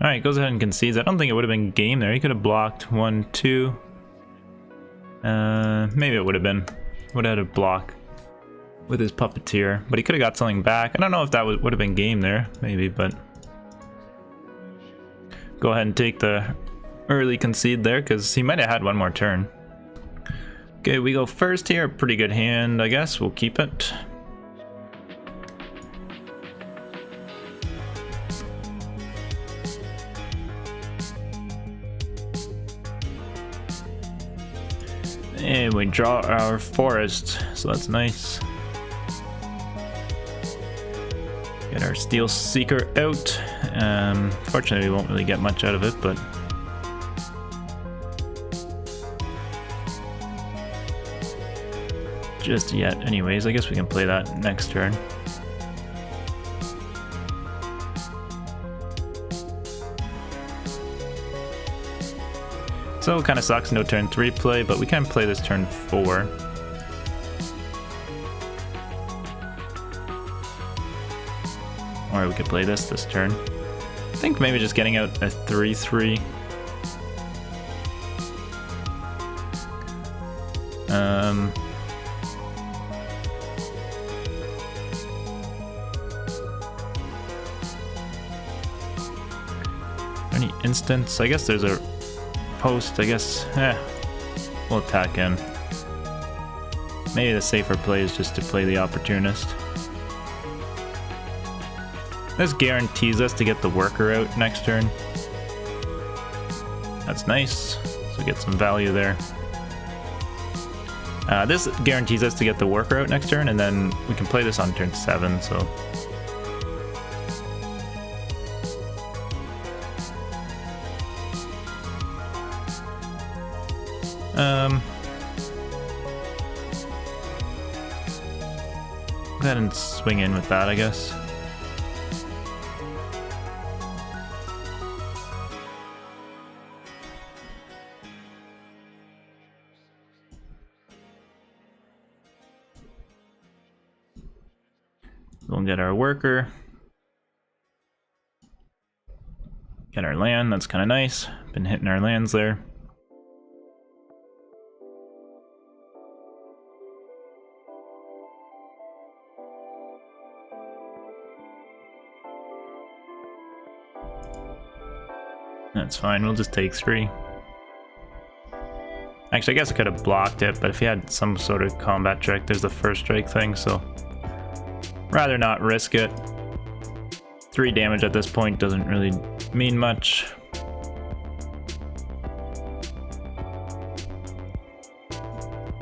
Alright, goes ahead and concedes. I don't think it would have been game there. He could have blocked 1, 2. Maybe it would have been. Would have had a block with his puppeteer, but he could have got something back. I don't know if that would have been game there, maybe, but... go ahead and take the early concede there, because he might have had one more turn. Okay, we go first here. Pretty good hand, I guess. We'll keep it. And we draw our forest, so that's nice. Get our Steel Seeker out. Fortunately, we won't really get much out of it, but just yet. Anyways, I guess we can play that next turn. So it kind of sucks, no turn 3 play, but we can play this turn 4. Or we could play this turn. I think maybe just getting out a 3/3. Any instance? I guess there's a post, I guess. We'll attack him. Maybe the safer play is just to play the opportunist. This guarantees us to get the worker out next turn. That's nice. So get some value there. This guarantees us to get the worker out next turn, and then we can play this on turn 7, so. Go ahead and swing in with that, I guess. We'll get our worker. Get our land, that's kind of nice. Been hitting our lands there. That's fine, we'll just take 3. Actually, I guess I could have blocked it, but if he had some sort of combat trick, there's the first strike thing, so rather not risk it. 3 damage at this point doesn't really mean much.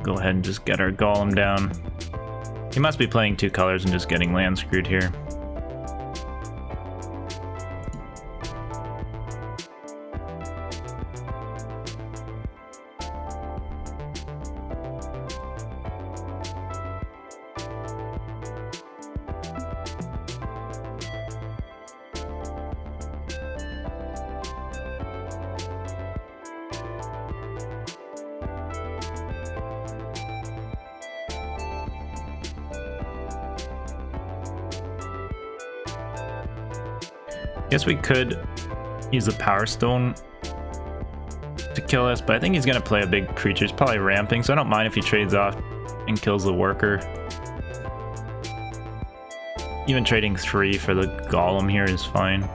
Go ahead and just get our golem down. He must be playing 2 colors and just getting land screwed here. Guess we could use the Power Stone to kill us, but I think he's gonna play a big creature. He's probably ramping, so I don't mind if he trades off and kills the worker. Even trading 3 for the golem here is fine.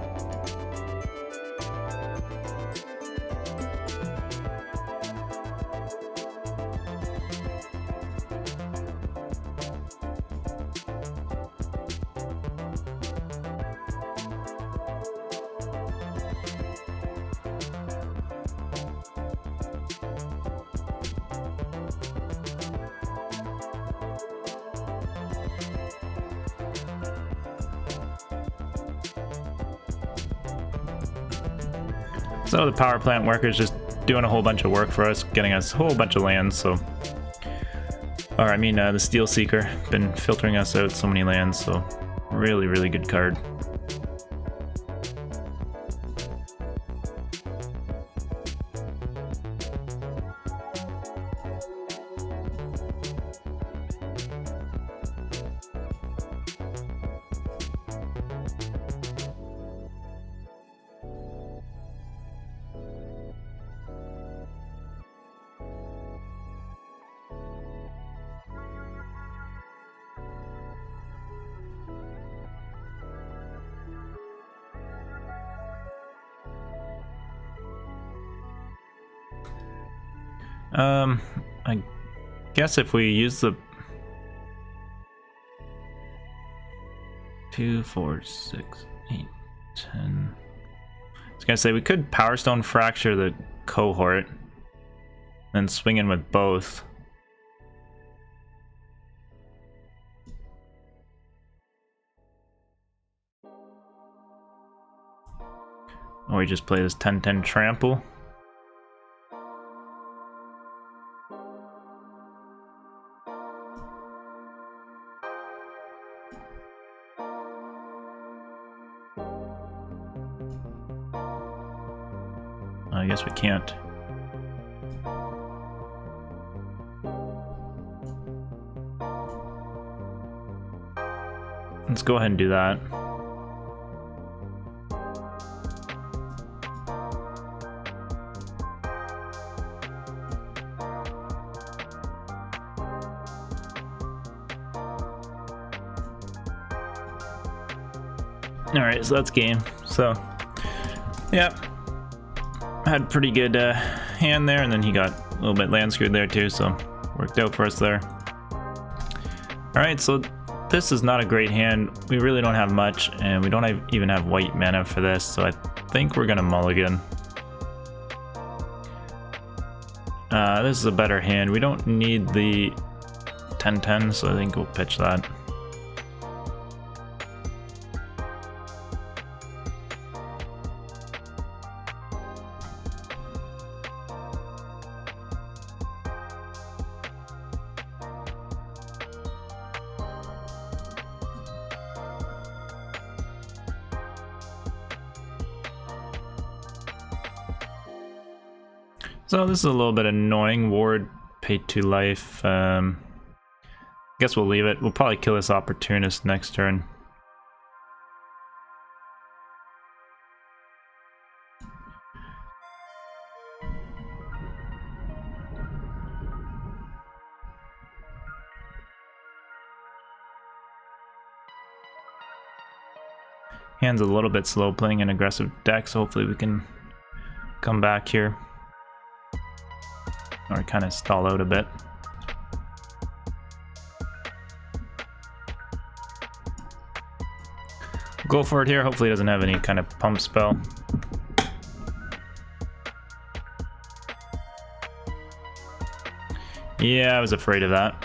So the power plant worker is just doing a whole bunch of work for us, getting us a whole bunch of lands, so. Or I mean, the Steel Seeker, been filtering us out so many lands, so really, really good card. I guess if we use the 2, 4, 6, 8, 10. I was gonna say we could Power Stone Fracture the cohort, then swing in with both. Or we just play this 10-10 trample. I guess we can't. Let's go ahead and do that. Alright, so that's game. So, yeah. Had pretty good hand there, and then he got a little bit land screwed there too, so worked out for us there. Alright, so this is not a great hand. We really don't have much, and we don't even have white mana for this, so I think we're gonna mulligan. This is a better hand. We don't need the 10-10, so I think we'll pitch that. So this is a little bit annoying. Ward, pay 2 life. Guess we'll leave it. We'll probably kill this opportunist next turn. Hand's a little bit slow playing an aggressive deck, so hopefully we can come back here. Or kind of stall out a bit. Go for it here. Hopefully he doesn't have any kind of pump spell. Yeah, I was afraid of that.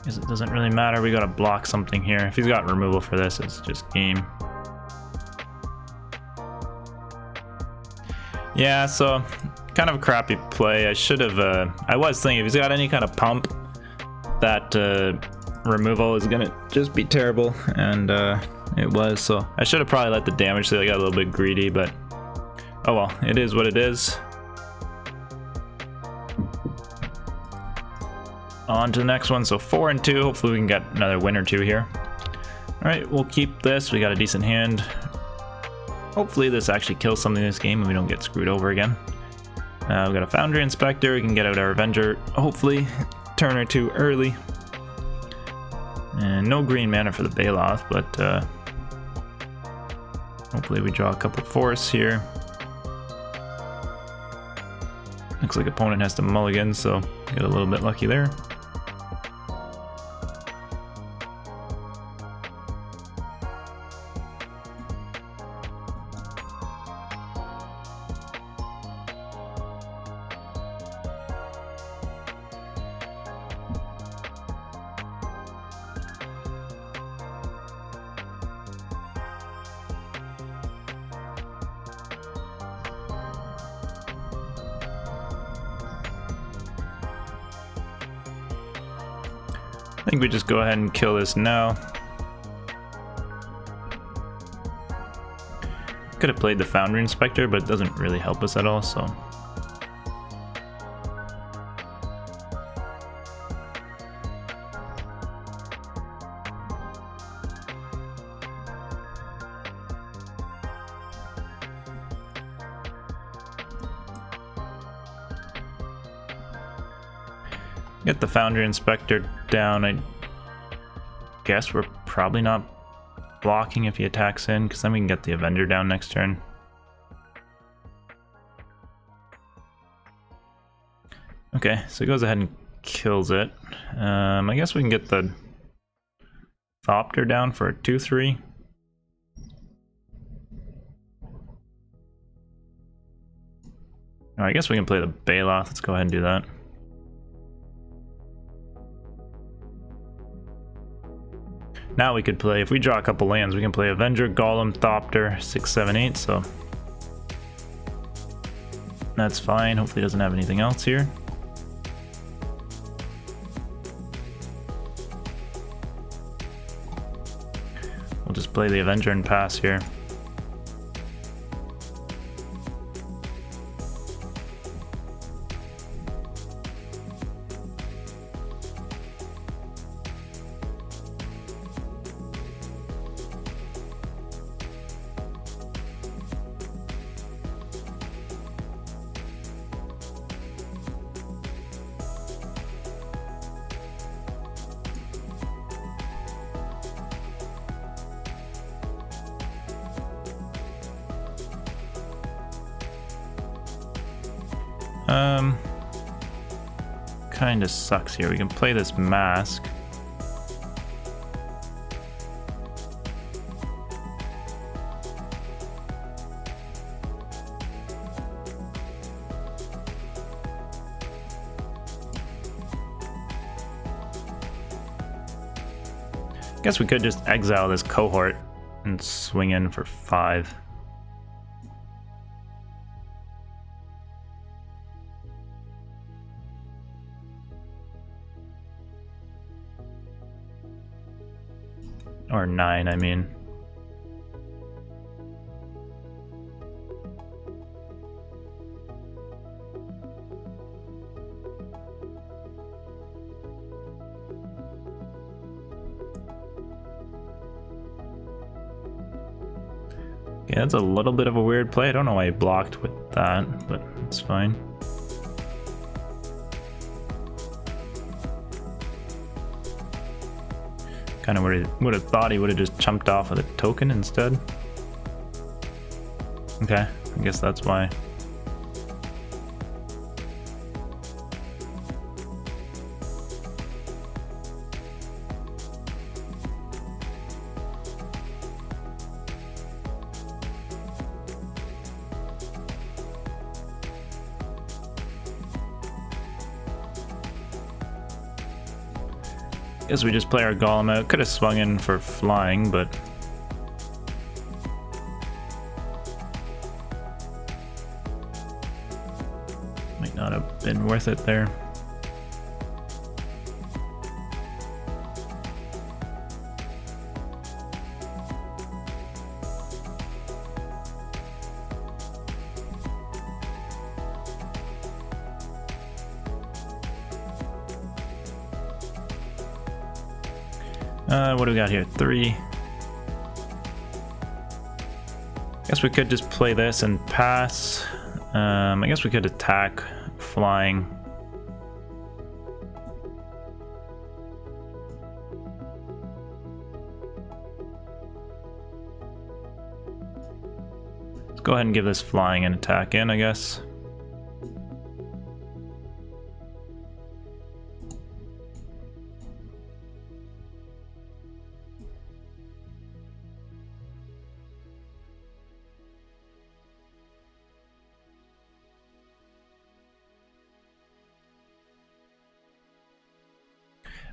Guess it doesn't really matter. We gotta block something here. If he's got removal for this, it's just game. Yeah, so kind of a crappy play. I should have. I was thinking if he's got any kind of pump, that removal is gonna just be terrible, and it was. So I should have probably let the damage. So I got a little bit greedy, but oh well. It is what it is. On to the next one. So 4 and 2. Hopefully we can get another win or two here. All right, we'll keep this. We got a decent hand. Hopefully this actually kills something in this game and we don't get screwed over again. We got a Foundry Inspector. We can get out our Avenger. Hopefully, turn or two early. And no green mana for the Baloth, but hopefully we draw a couple forests here. Looks like opponent has to mulligan, so get a little bit lucky there. I think we just go ahead and kill this now. Could have played the Foundry Inspector, but it doesn't really help us at all, so. Get the Foundry Inspector down. I guess we're probably not blocking if he attacks in, because then we can get the Avenger down next turn. Okay, so he goes ahead and kills it. I guess we can get the Thopter down for a 2/3. I guess we can play the Baloth. Let's go ahead and do that. Now we could play, if we draw a couple lands, we can play Avenger, Golem, Thopter, 6, 7, 8, so that's fine. Hopefully he doesn't have anything else here. We'll just play the Avenger and pass here. Kinda sucks here. We can play this Mask. Guess we could just exile this cohort and swing in for 5. Or 9, I mean. Yeah, that's a little bit of a weird play. I don't know why he blocked with that, but it's fine. Kind of would have thought he would have just chumped off with a token instead. Okay, I guess that's why. Guess we just play our Golem out. Could have swung in for flying, but might not have been worth it there. What do we got here? 3. Guess we could just play this and pass. I guess we could attack flying. Let's go ahead and give this flying an attack in, I guess.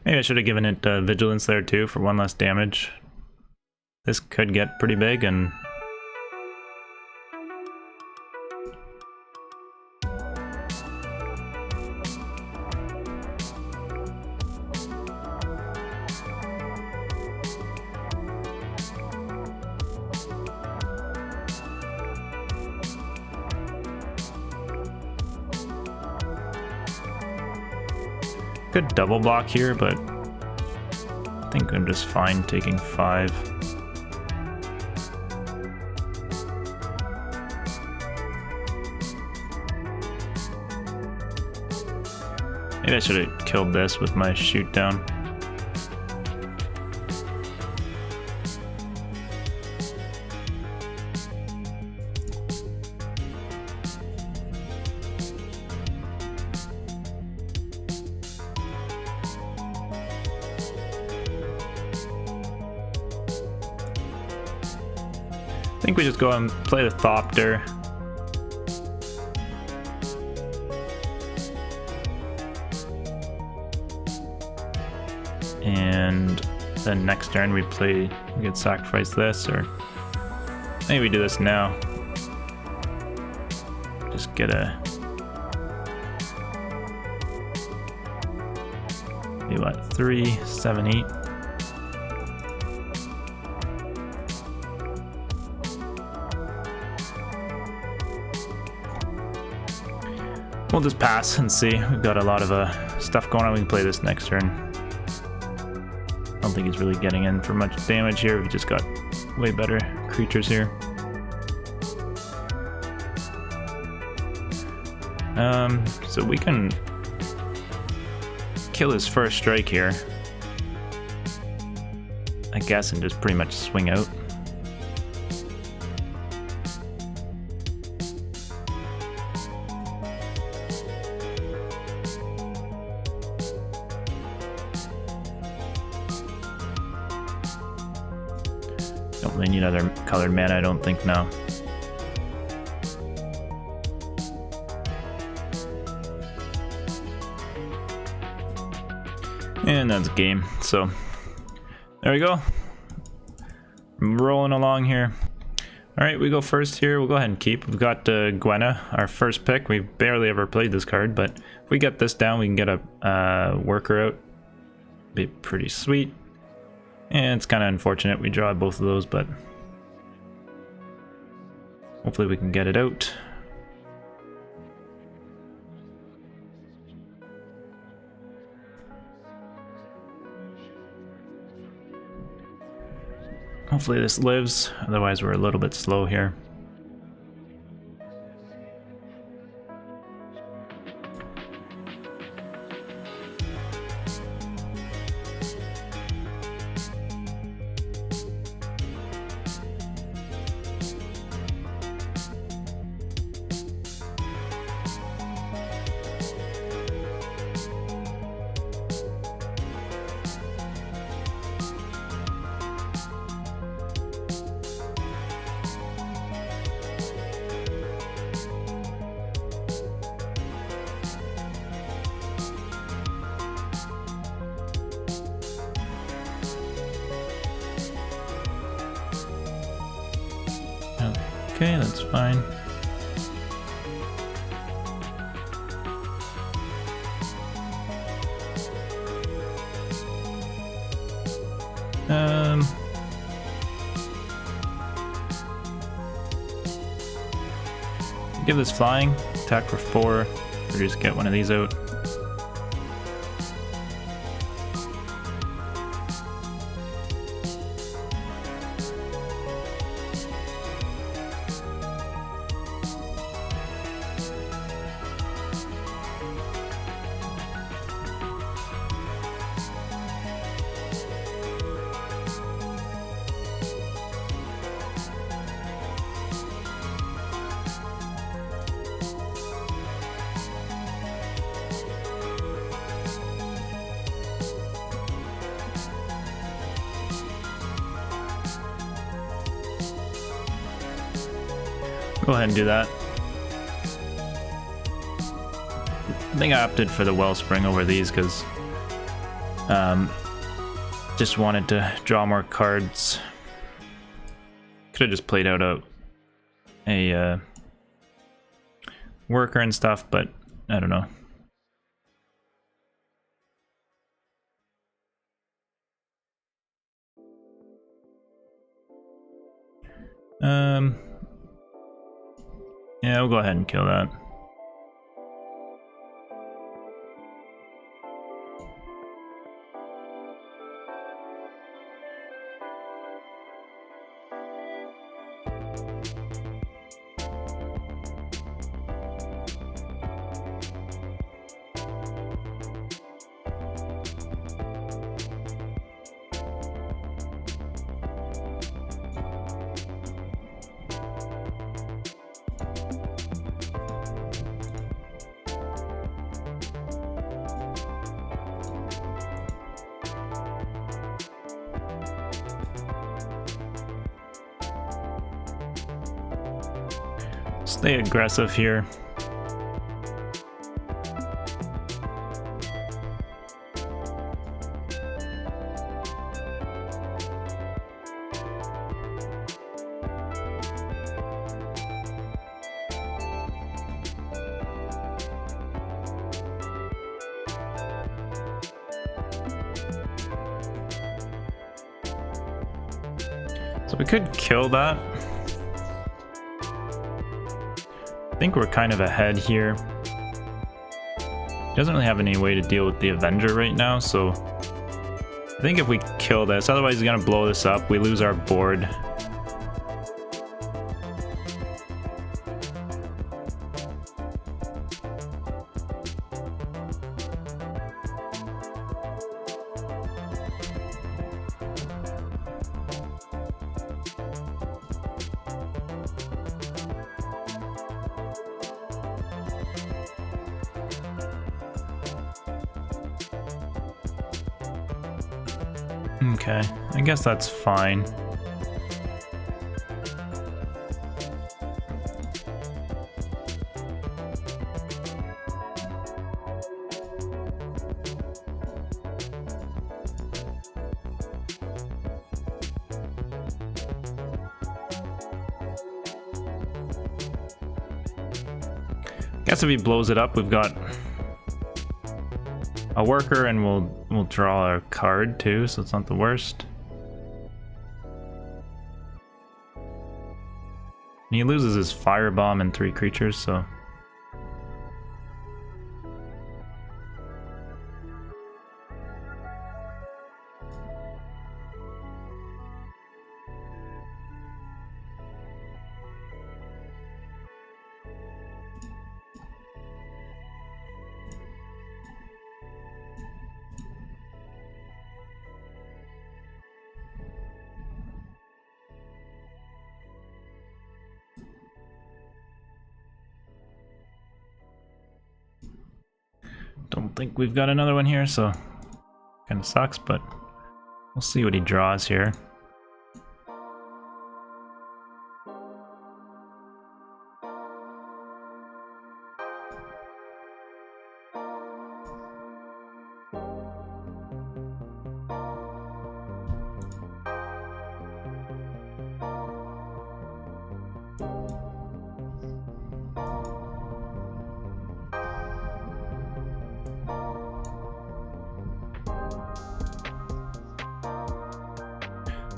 Maybe I should have given it vigilance there too for 1 less damage. This could get pretty big and... Could double block here, but I think I'm just fine taking 5. Maybe I should have killed this with my shoot down. I think we just go and play the Thopter. And then next turn we could sacrifice this, or maybe we do this now. Just get maybe what, 3, 7, 8. We'll just pass and see. We've got a lot of stuff going on. We can play this next turn. I don't think he's really getting in for much damage here. We've just got way better creatures here. So we can kill his first strike here, I guess, and just pretty much swing out. Don't really need other colored mana, I don't think, now. And that's game. So there we go. I'm rolling along here. All right, we go first here. We'll go ahead and keep. We've got Gwenna, our first pick. We've barely ever played this card, but if we get this down, we can get a worker out. Be pretty sweet. And it's kind of unfortunate we draw both of those, but hopefully we can get it out. Hopefully this lives, otherwise we're a little bit slow here. Okay, that's fine. Give this flying, attack for 4, or just get one of these out. Go ahead and do that. I think I opted for the Wellspring over these because just wanted to draw more cards. Could have just played out a worker and stuff, but I don't know. Yeah, we'll go ahead and kill that. Stay aggressive here. So we could kill that. I think we're kind of ahead here. He doesn't really have any way to deal with the Avenger right now, so I think if we kill this, otherwise he's gonna blow this up, we lose our board. Okay, I guess that's fine. Guess if he blows it up, we've got a worker, and we'll draw a card too, so it's not the worst. And he loses his firebomb and 3 creatures, so don't think we've got another one here, so kind of sucks, but we'll see what he draws here.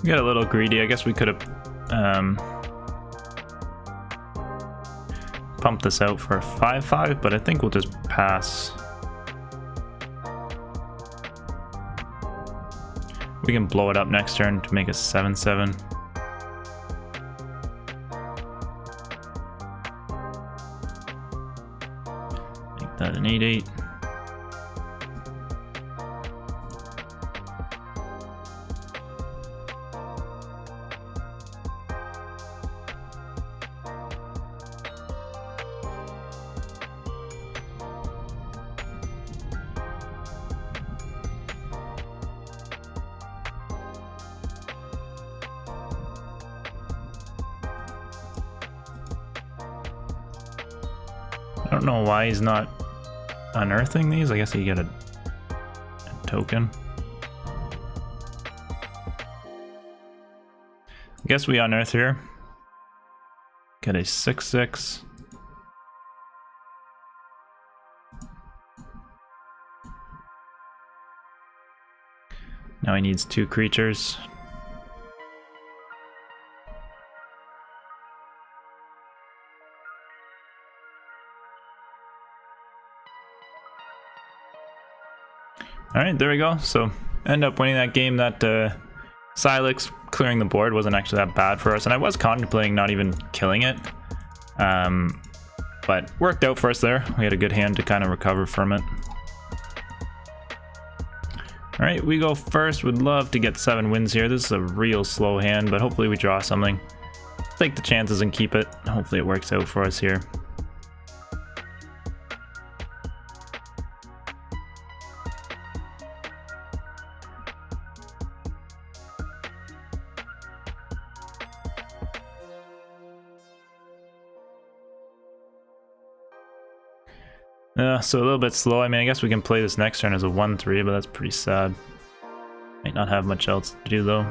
We got a little greedy. I guess we could have pumped this out for a 5/5, but I think we'll just pass. We can blow it up next turn to make a 7/7. Make that an 8/8. I don't know why he's not unearthing these. I guess you get a token. I guess we unearth here. Get a 6/6. Now he needs 2 creatures. Alright, there we go. So, end up winning that game. That Silex clearing the board wasn't actually that bad for us, and I was contemplating not even killing it. But worked out for us there. We had a good hand to kind of recover from it. Alright, we go first. Would love to get 7 wins here. This is a real slow hand, but hopefully we draw something. Take the chances and keep it. Hopefully it works out for us here. So a little bit slow. I mean, I guess we can play this next turn as a 1-3, but that's pretty sad. Might not have much else to do though.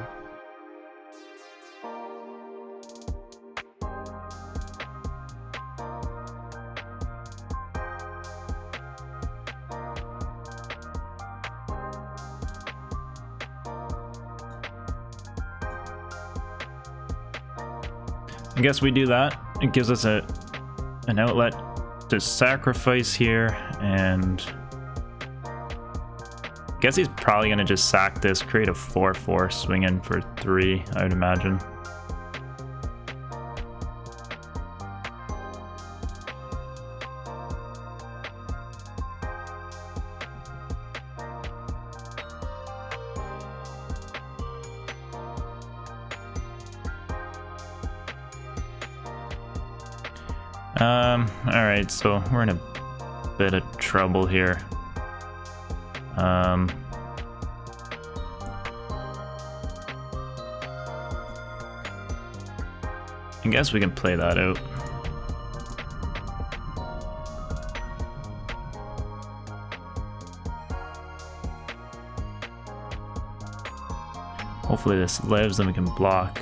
I guess we do that. It gives us an outlet to sacrifice here, and I guess he's probably gonna just sack this, create a 4/4, swing in for 3, I would imagine. Alright, so we're in a bit of trouble here. I guess we can play that out. Hopefully this lives and we can block.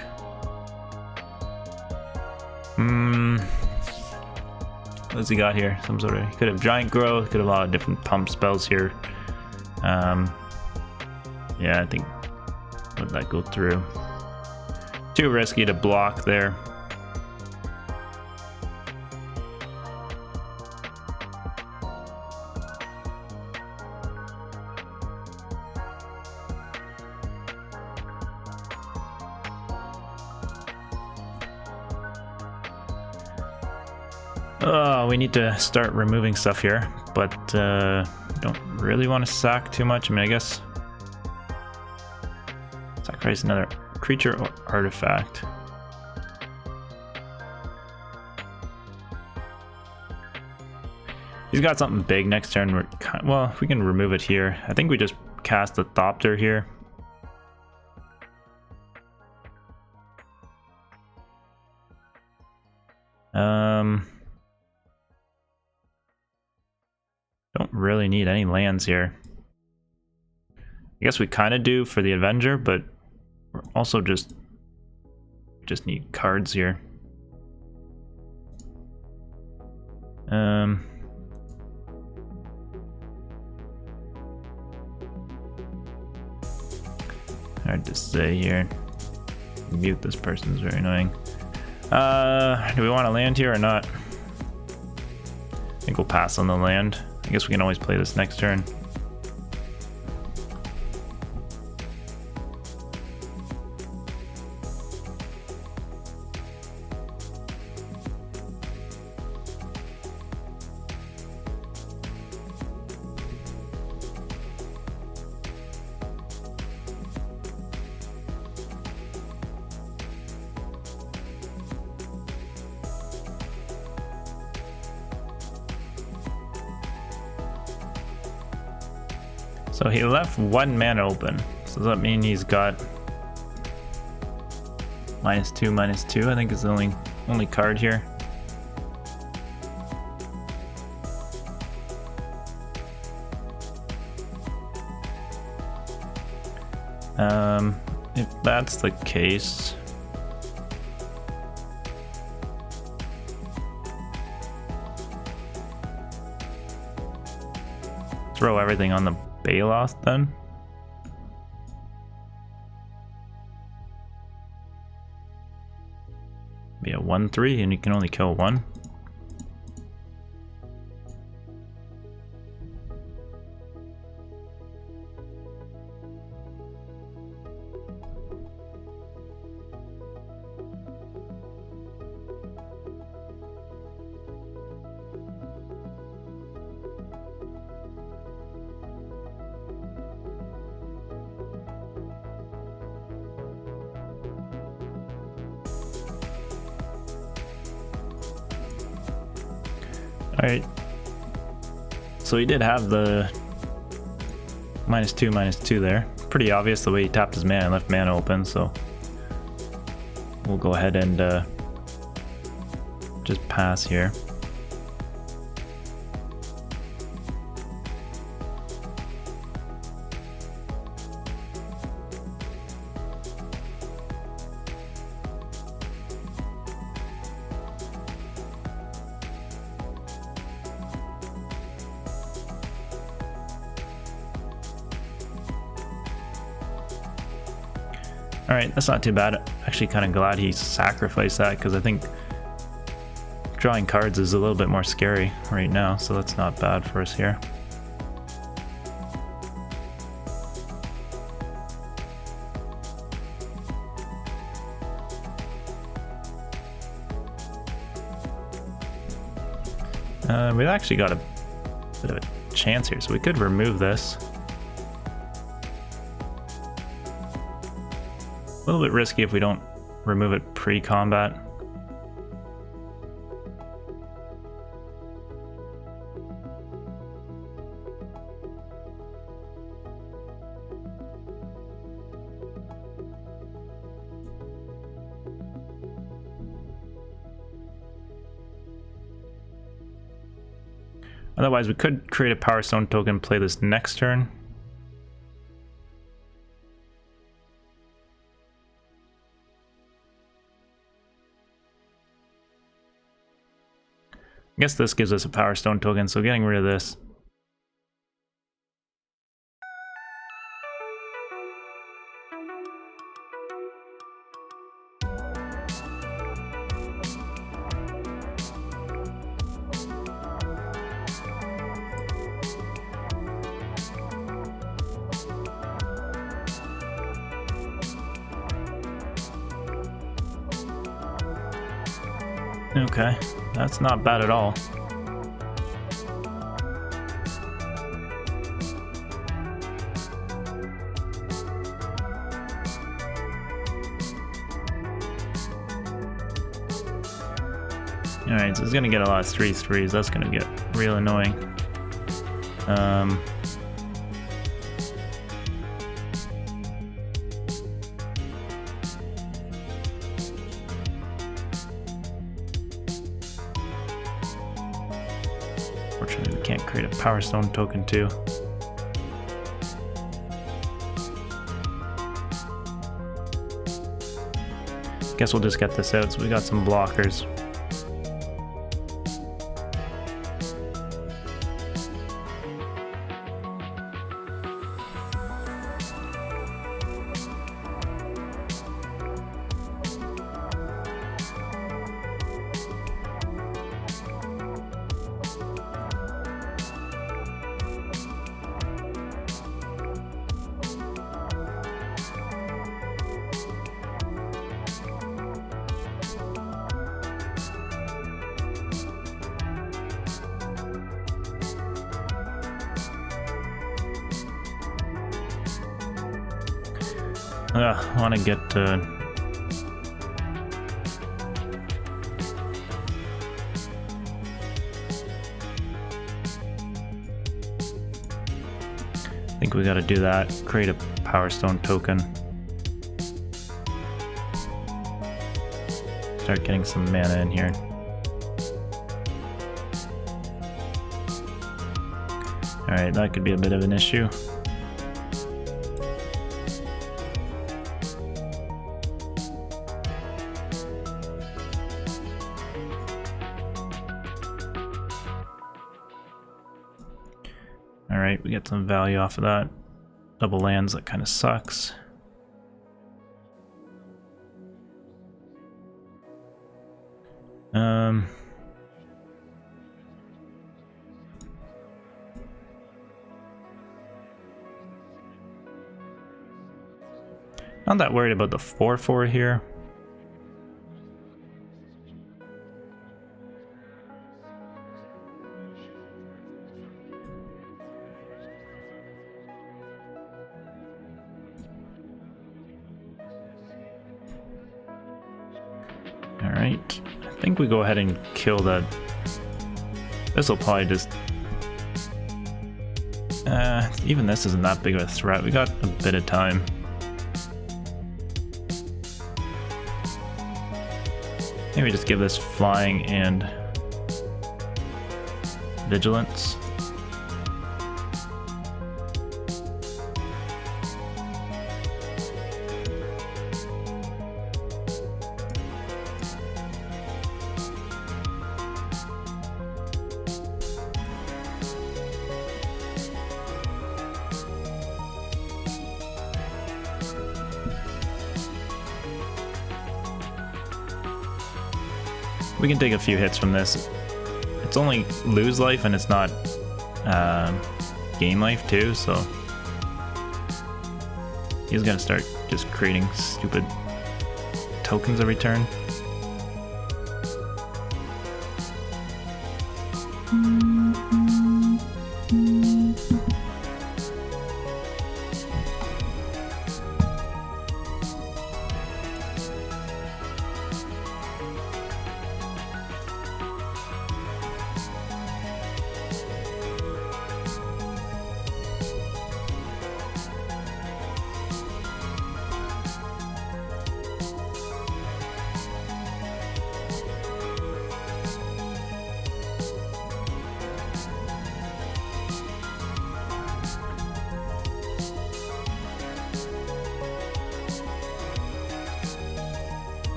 What's he got here? Some sort of... He could have giant growth, could have a lot of different pump spells here. Yeah, I think let that go through. Too risky to block there. Oh, we need to start removing stuff here, but don't really want to sack too much. I mean, I guess sacrifice another creature or artifact. He's got something big next turn. We're well, we can remove it here. I think we just cast the Thopter here. Don't really need any lands here. I guess we kind of do for the Avenger, but we're also just need cards here. Hard to say here. Mute this person is very annoying. Do we want to land here or not? I think we'll pass on the land. I guess we can always play this next turn. So he left 1 mana open. So does that mean he's got -2/-2? I think is the only card here. If that's the case, throw everything on the Baloth then. Be a 1/3 and you can only kill 1. Alright, so he did have the -2/-2 there. Pretty obvious the way he tapped his mana and left mana open, so we'll go ahead and just pass here. Alright, that's not too bad. Actually kind of glad he sacrificed that, because I think drawing cards is a little bit more scary right now, so that's not bad for us here. We've actually got a bit of a chance here, so we could remove this. A little bit risky if we don't remove it pre-combat. Otherwise, we could create a Power Stone token, play this next turn. I guess this gives us a Power Stone token, so getting rid of this. Okay, that's not bad at all. Alright, so it's gonna get a lot of 3/3s. That's gonna get real annoying. Unfortunately, we can't create a Power Stone token too. Guess we'll just get this out, so we got some blockers. I want to get I think we got to do that. Create a Power Stone token. Start getting some mana in here. Alright, that could be a bit of an issue. Alright, we get some value off of that. Double lands, that kind of sucks. Not that worried about the 4/4 here. Alright, I think we go ahead and kill that. This will probably just... even this isn't that big of a threat. We got a bit of time. Maybe just give this flying and vigilance. We can take a few hits from this. It's only lose life and it's not gain life too, so he's gonna start just creating stupid tokens every turn.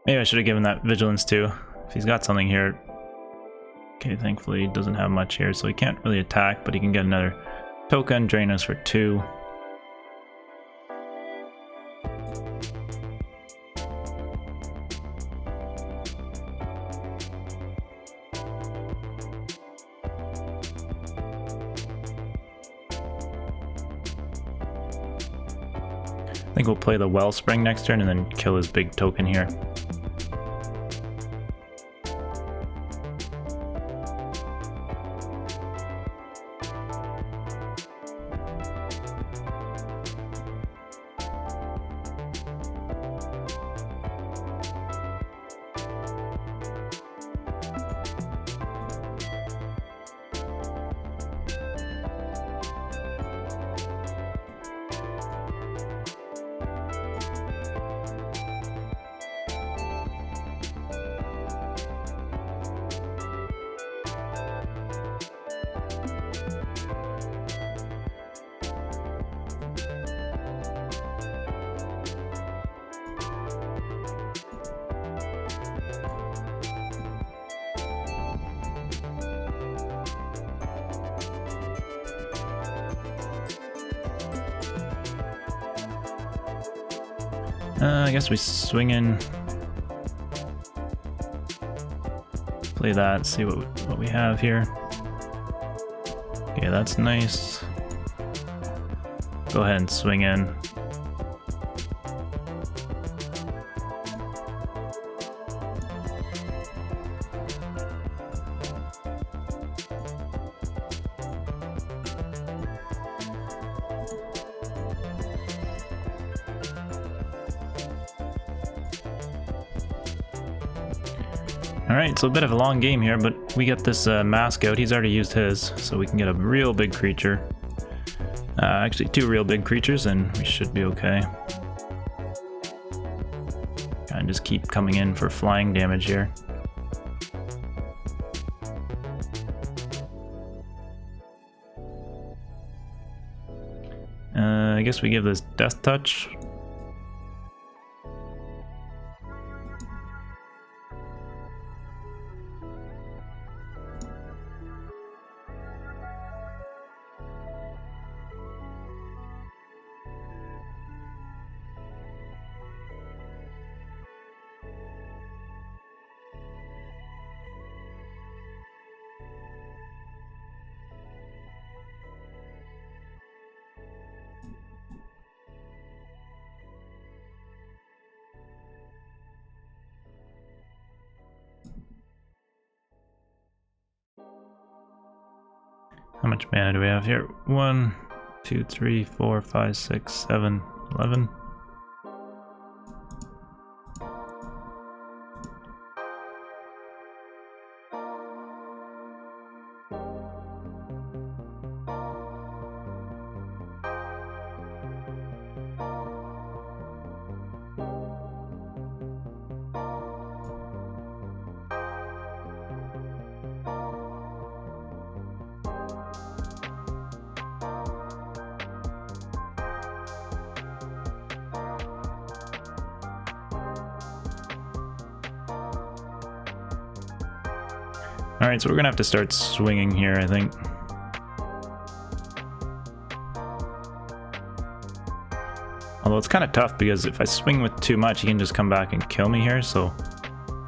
Maybe I should have given that vigilance too. If he's got something here. Okay, thankfully he doesn't have much here, so he can't really attack, but he can get another token, drain us for 2. I think we'll play the Wellspring next turn and then kill his big token here. I guess we swing in, play that, see what we have here. Okay, that's nice. Go ahead and swing in. Alright, so a bit of a long game here, but we get this mask out. He's already used his, so we can get a real big creature. Actually, 2 real big creatures, and we should be okay. Kind of just keep coming in for flying damage here. I guess we give this Death Touch. How much mana do we have here? 1, 2, 3, 4, 5, 6, 7, 11. Alright, so we're gonna have to start swinging here, I think. Although it's kind of tough because if I swing with too much, he can just come back and kill me here, so...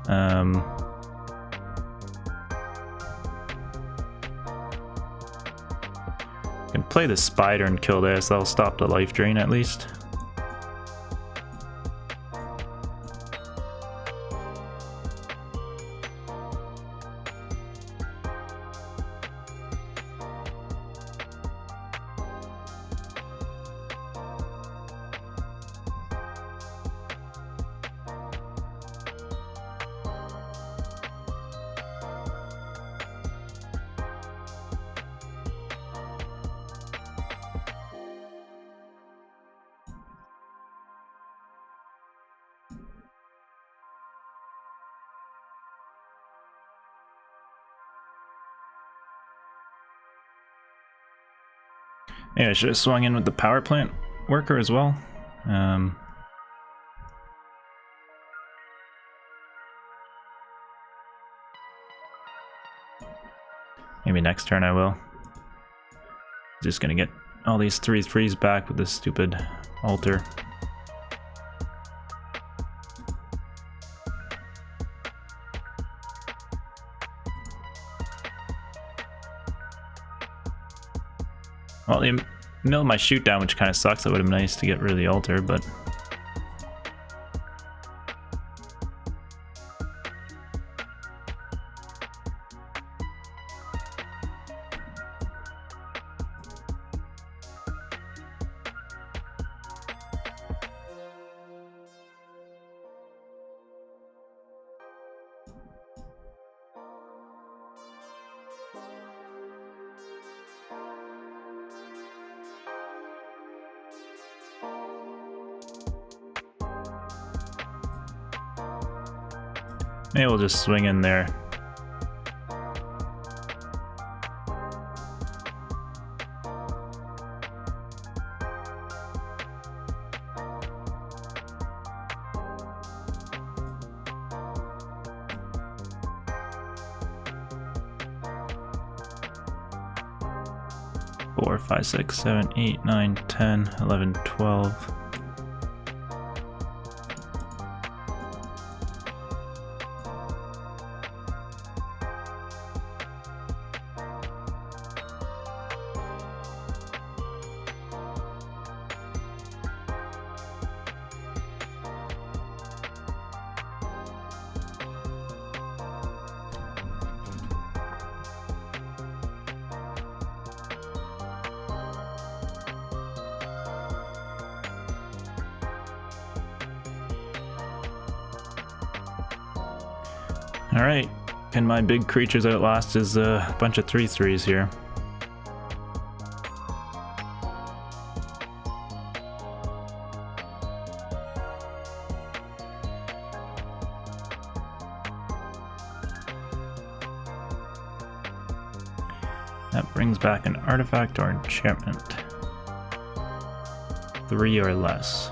I can play the spider and kill this, that'll stop the life drain at least. Yeah, I should have swung in with the power plant worker as well. Maybe next turn I will. Just gonna get all these 3/3s back with this stupid altar. Well, they milled my shoot down, which kind of sucks. That would have been nice to get rid of the altar, but... maybe we'll just swing in there. Four, 5, 6, 7, 8, 9, 10, 11, 12. Alright, and my big creatures outlast is a bunch of 3/3s here. That brings back an artifact or enchantment. 3 or less.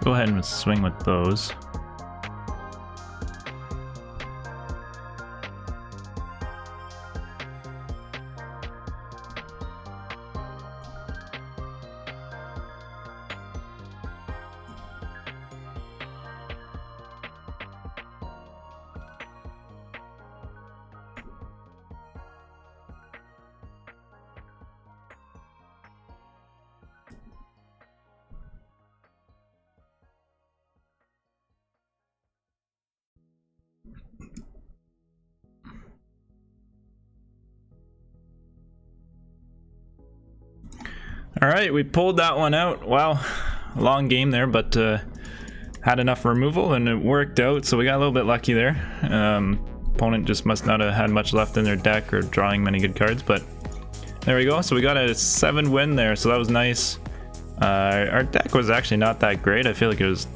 Go ahead and swing with those. Alright, we pulled that one out. Wow, long game there, but had enough removal and it worked out, so we got a little bit lucky there. Opponent just must not have had much left in their deck or drawing many good cards, but there we go. So we got a 7 win there, so that was nice. Our deck was actually not that great. I feel like it was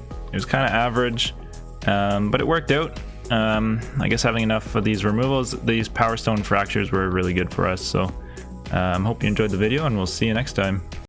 kind of average. But it worked out. I guess having enough of these removals, these Power Stone fractures were really good for us. So hope you enjoyed the video, and we'll see you next time.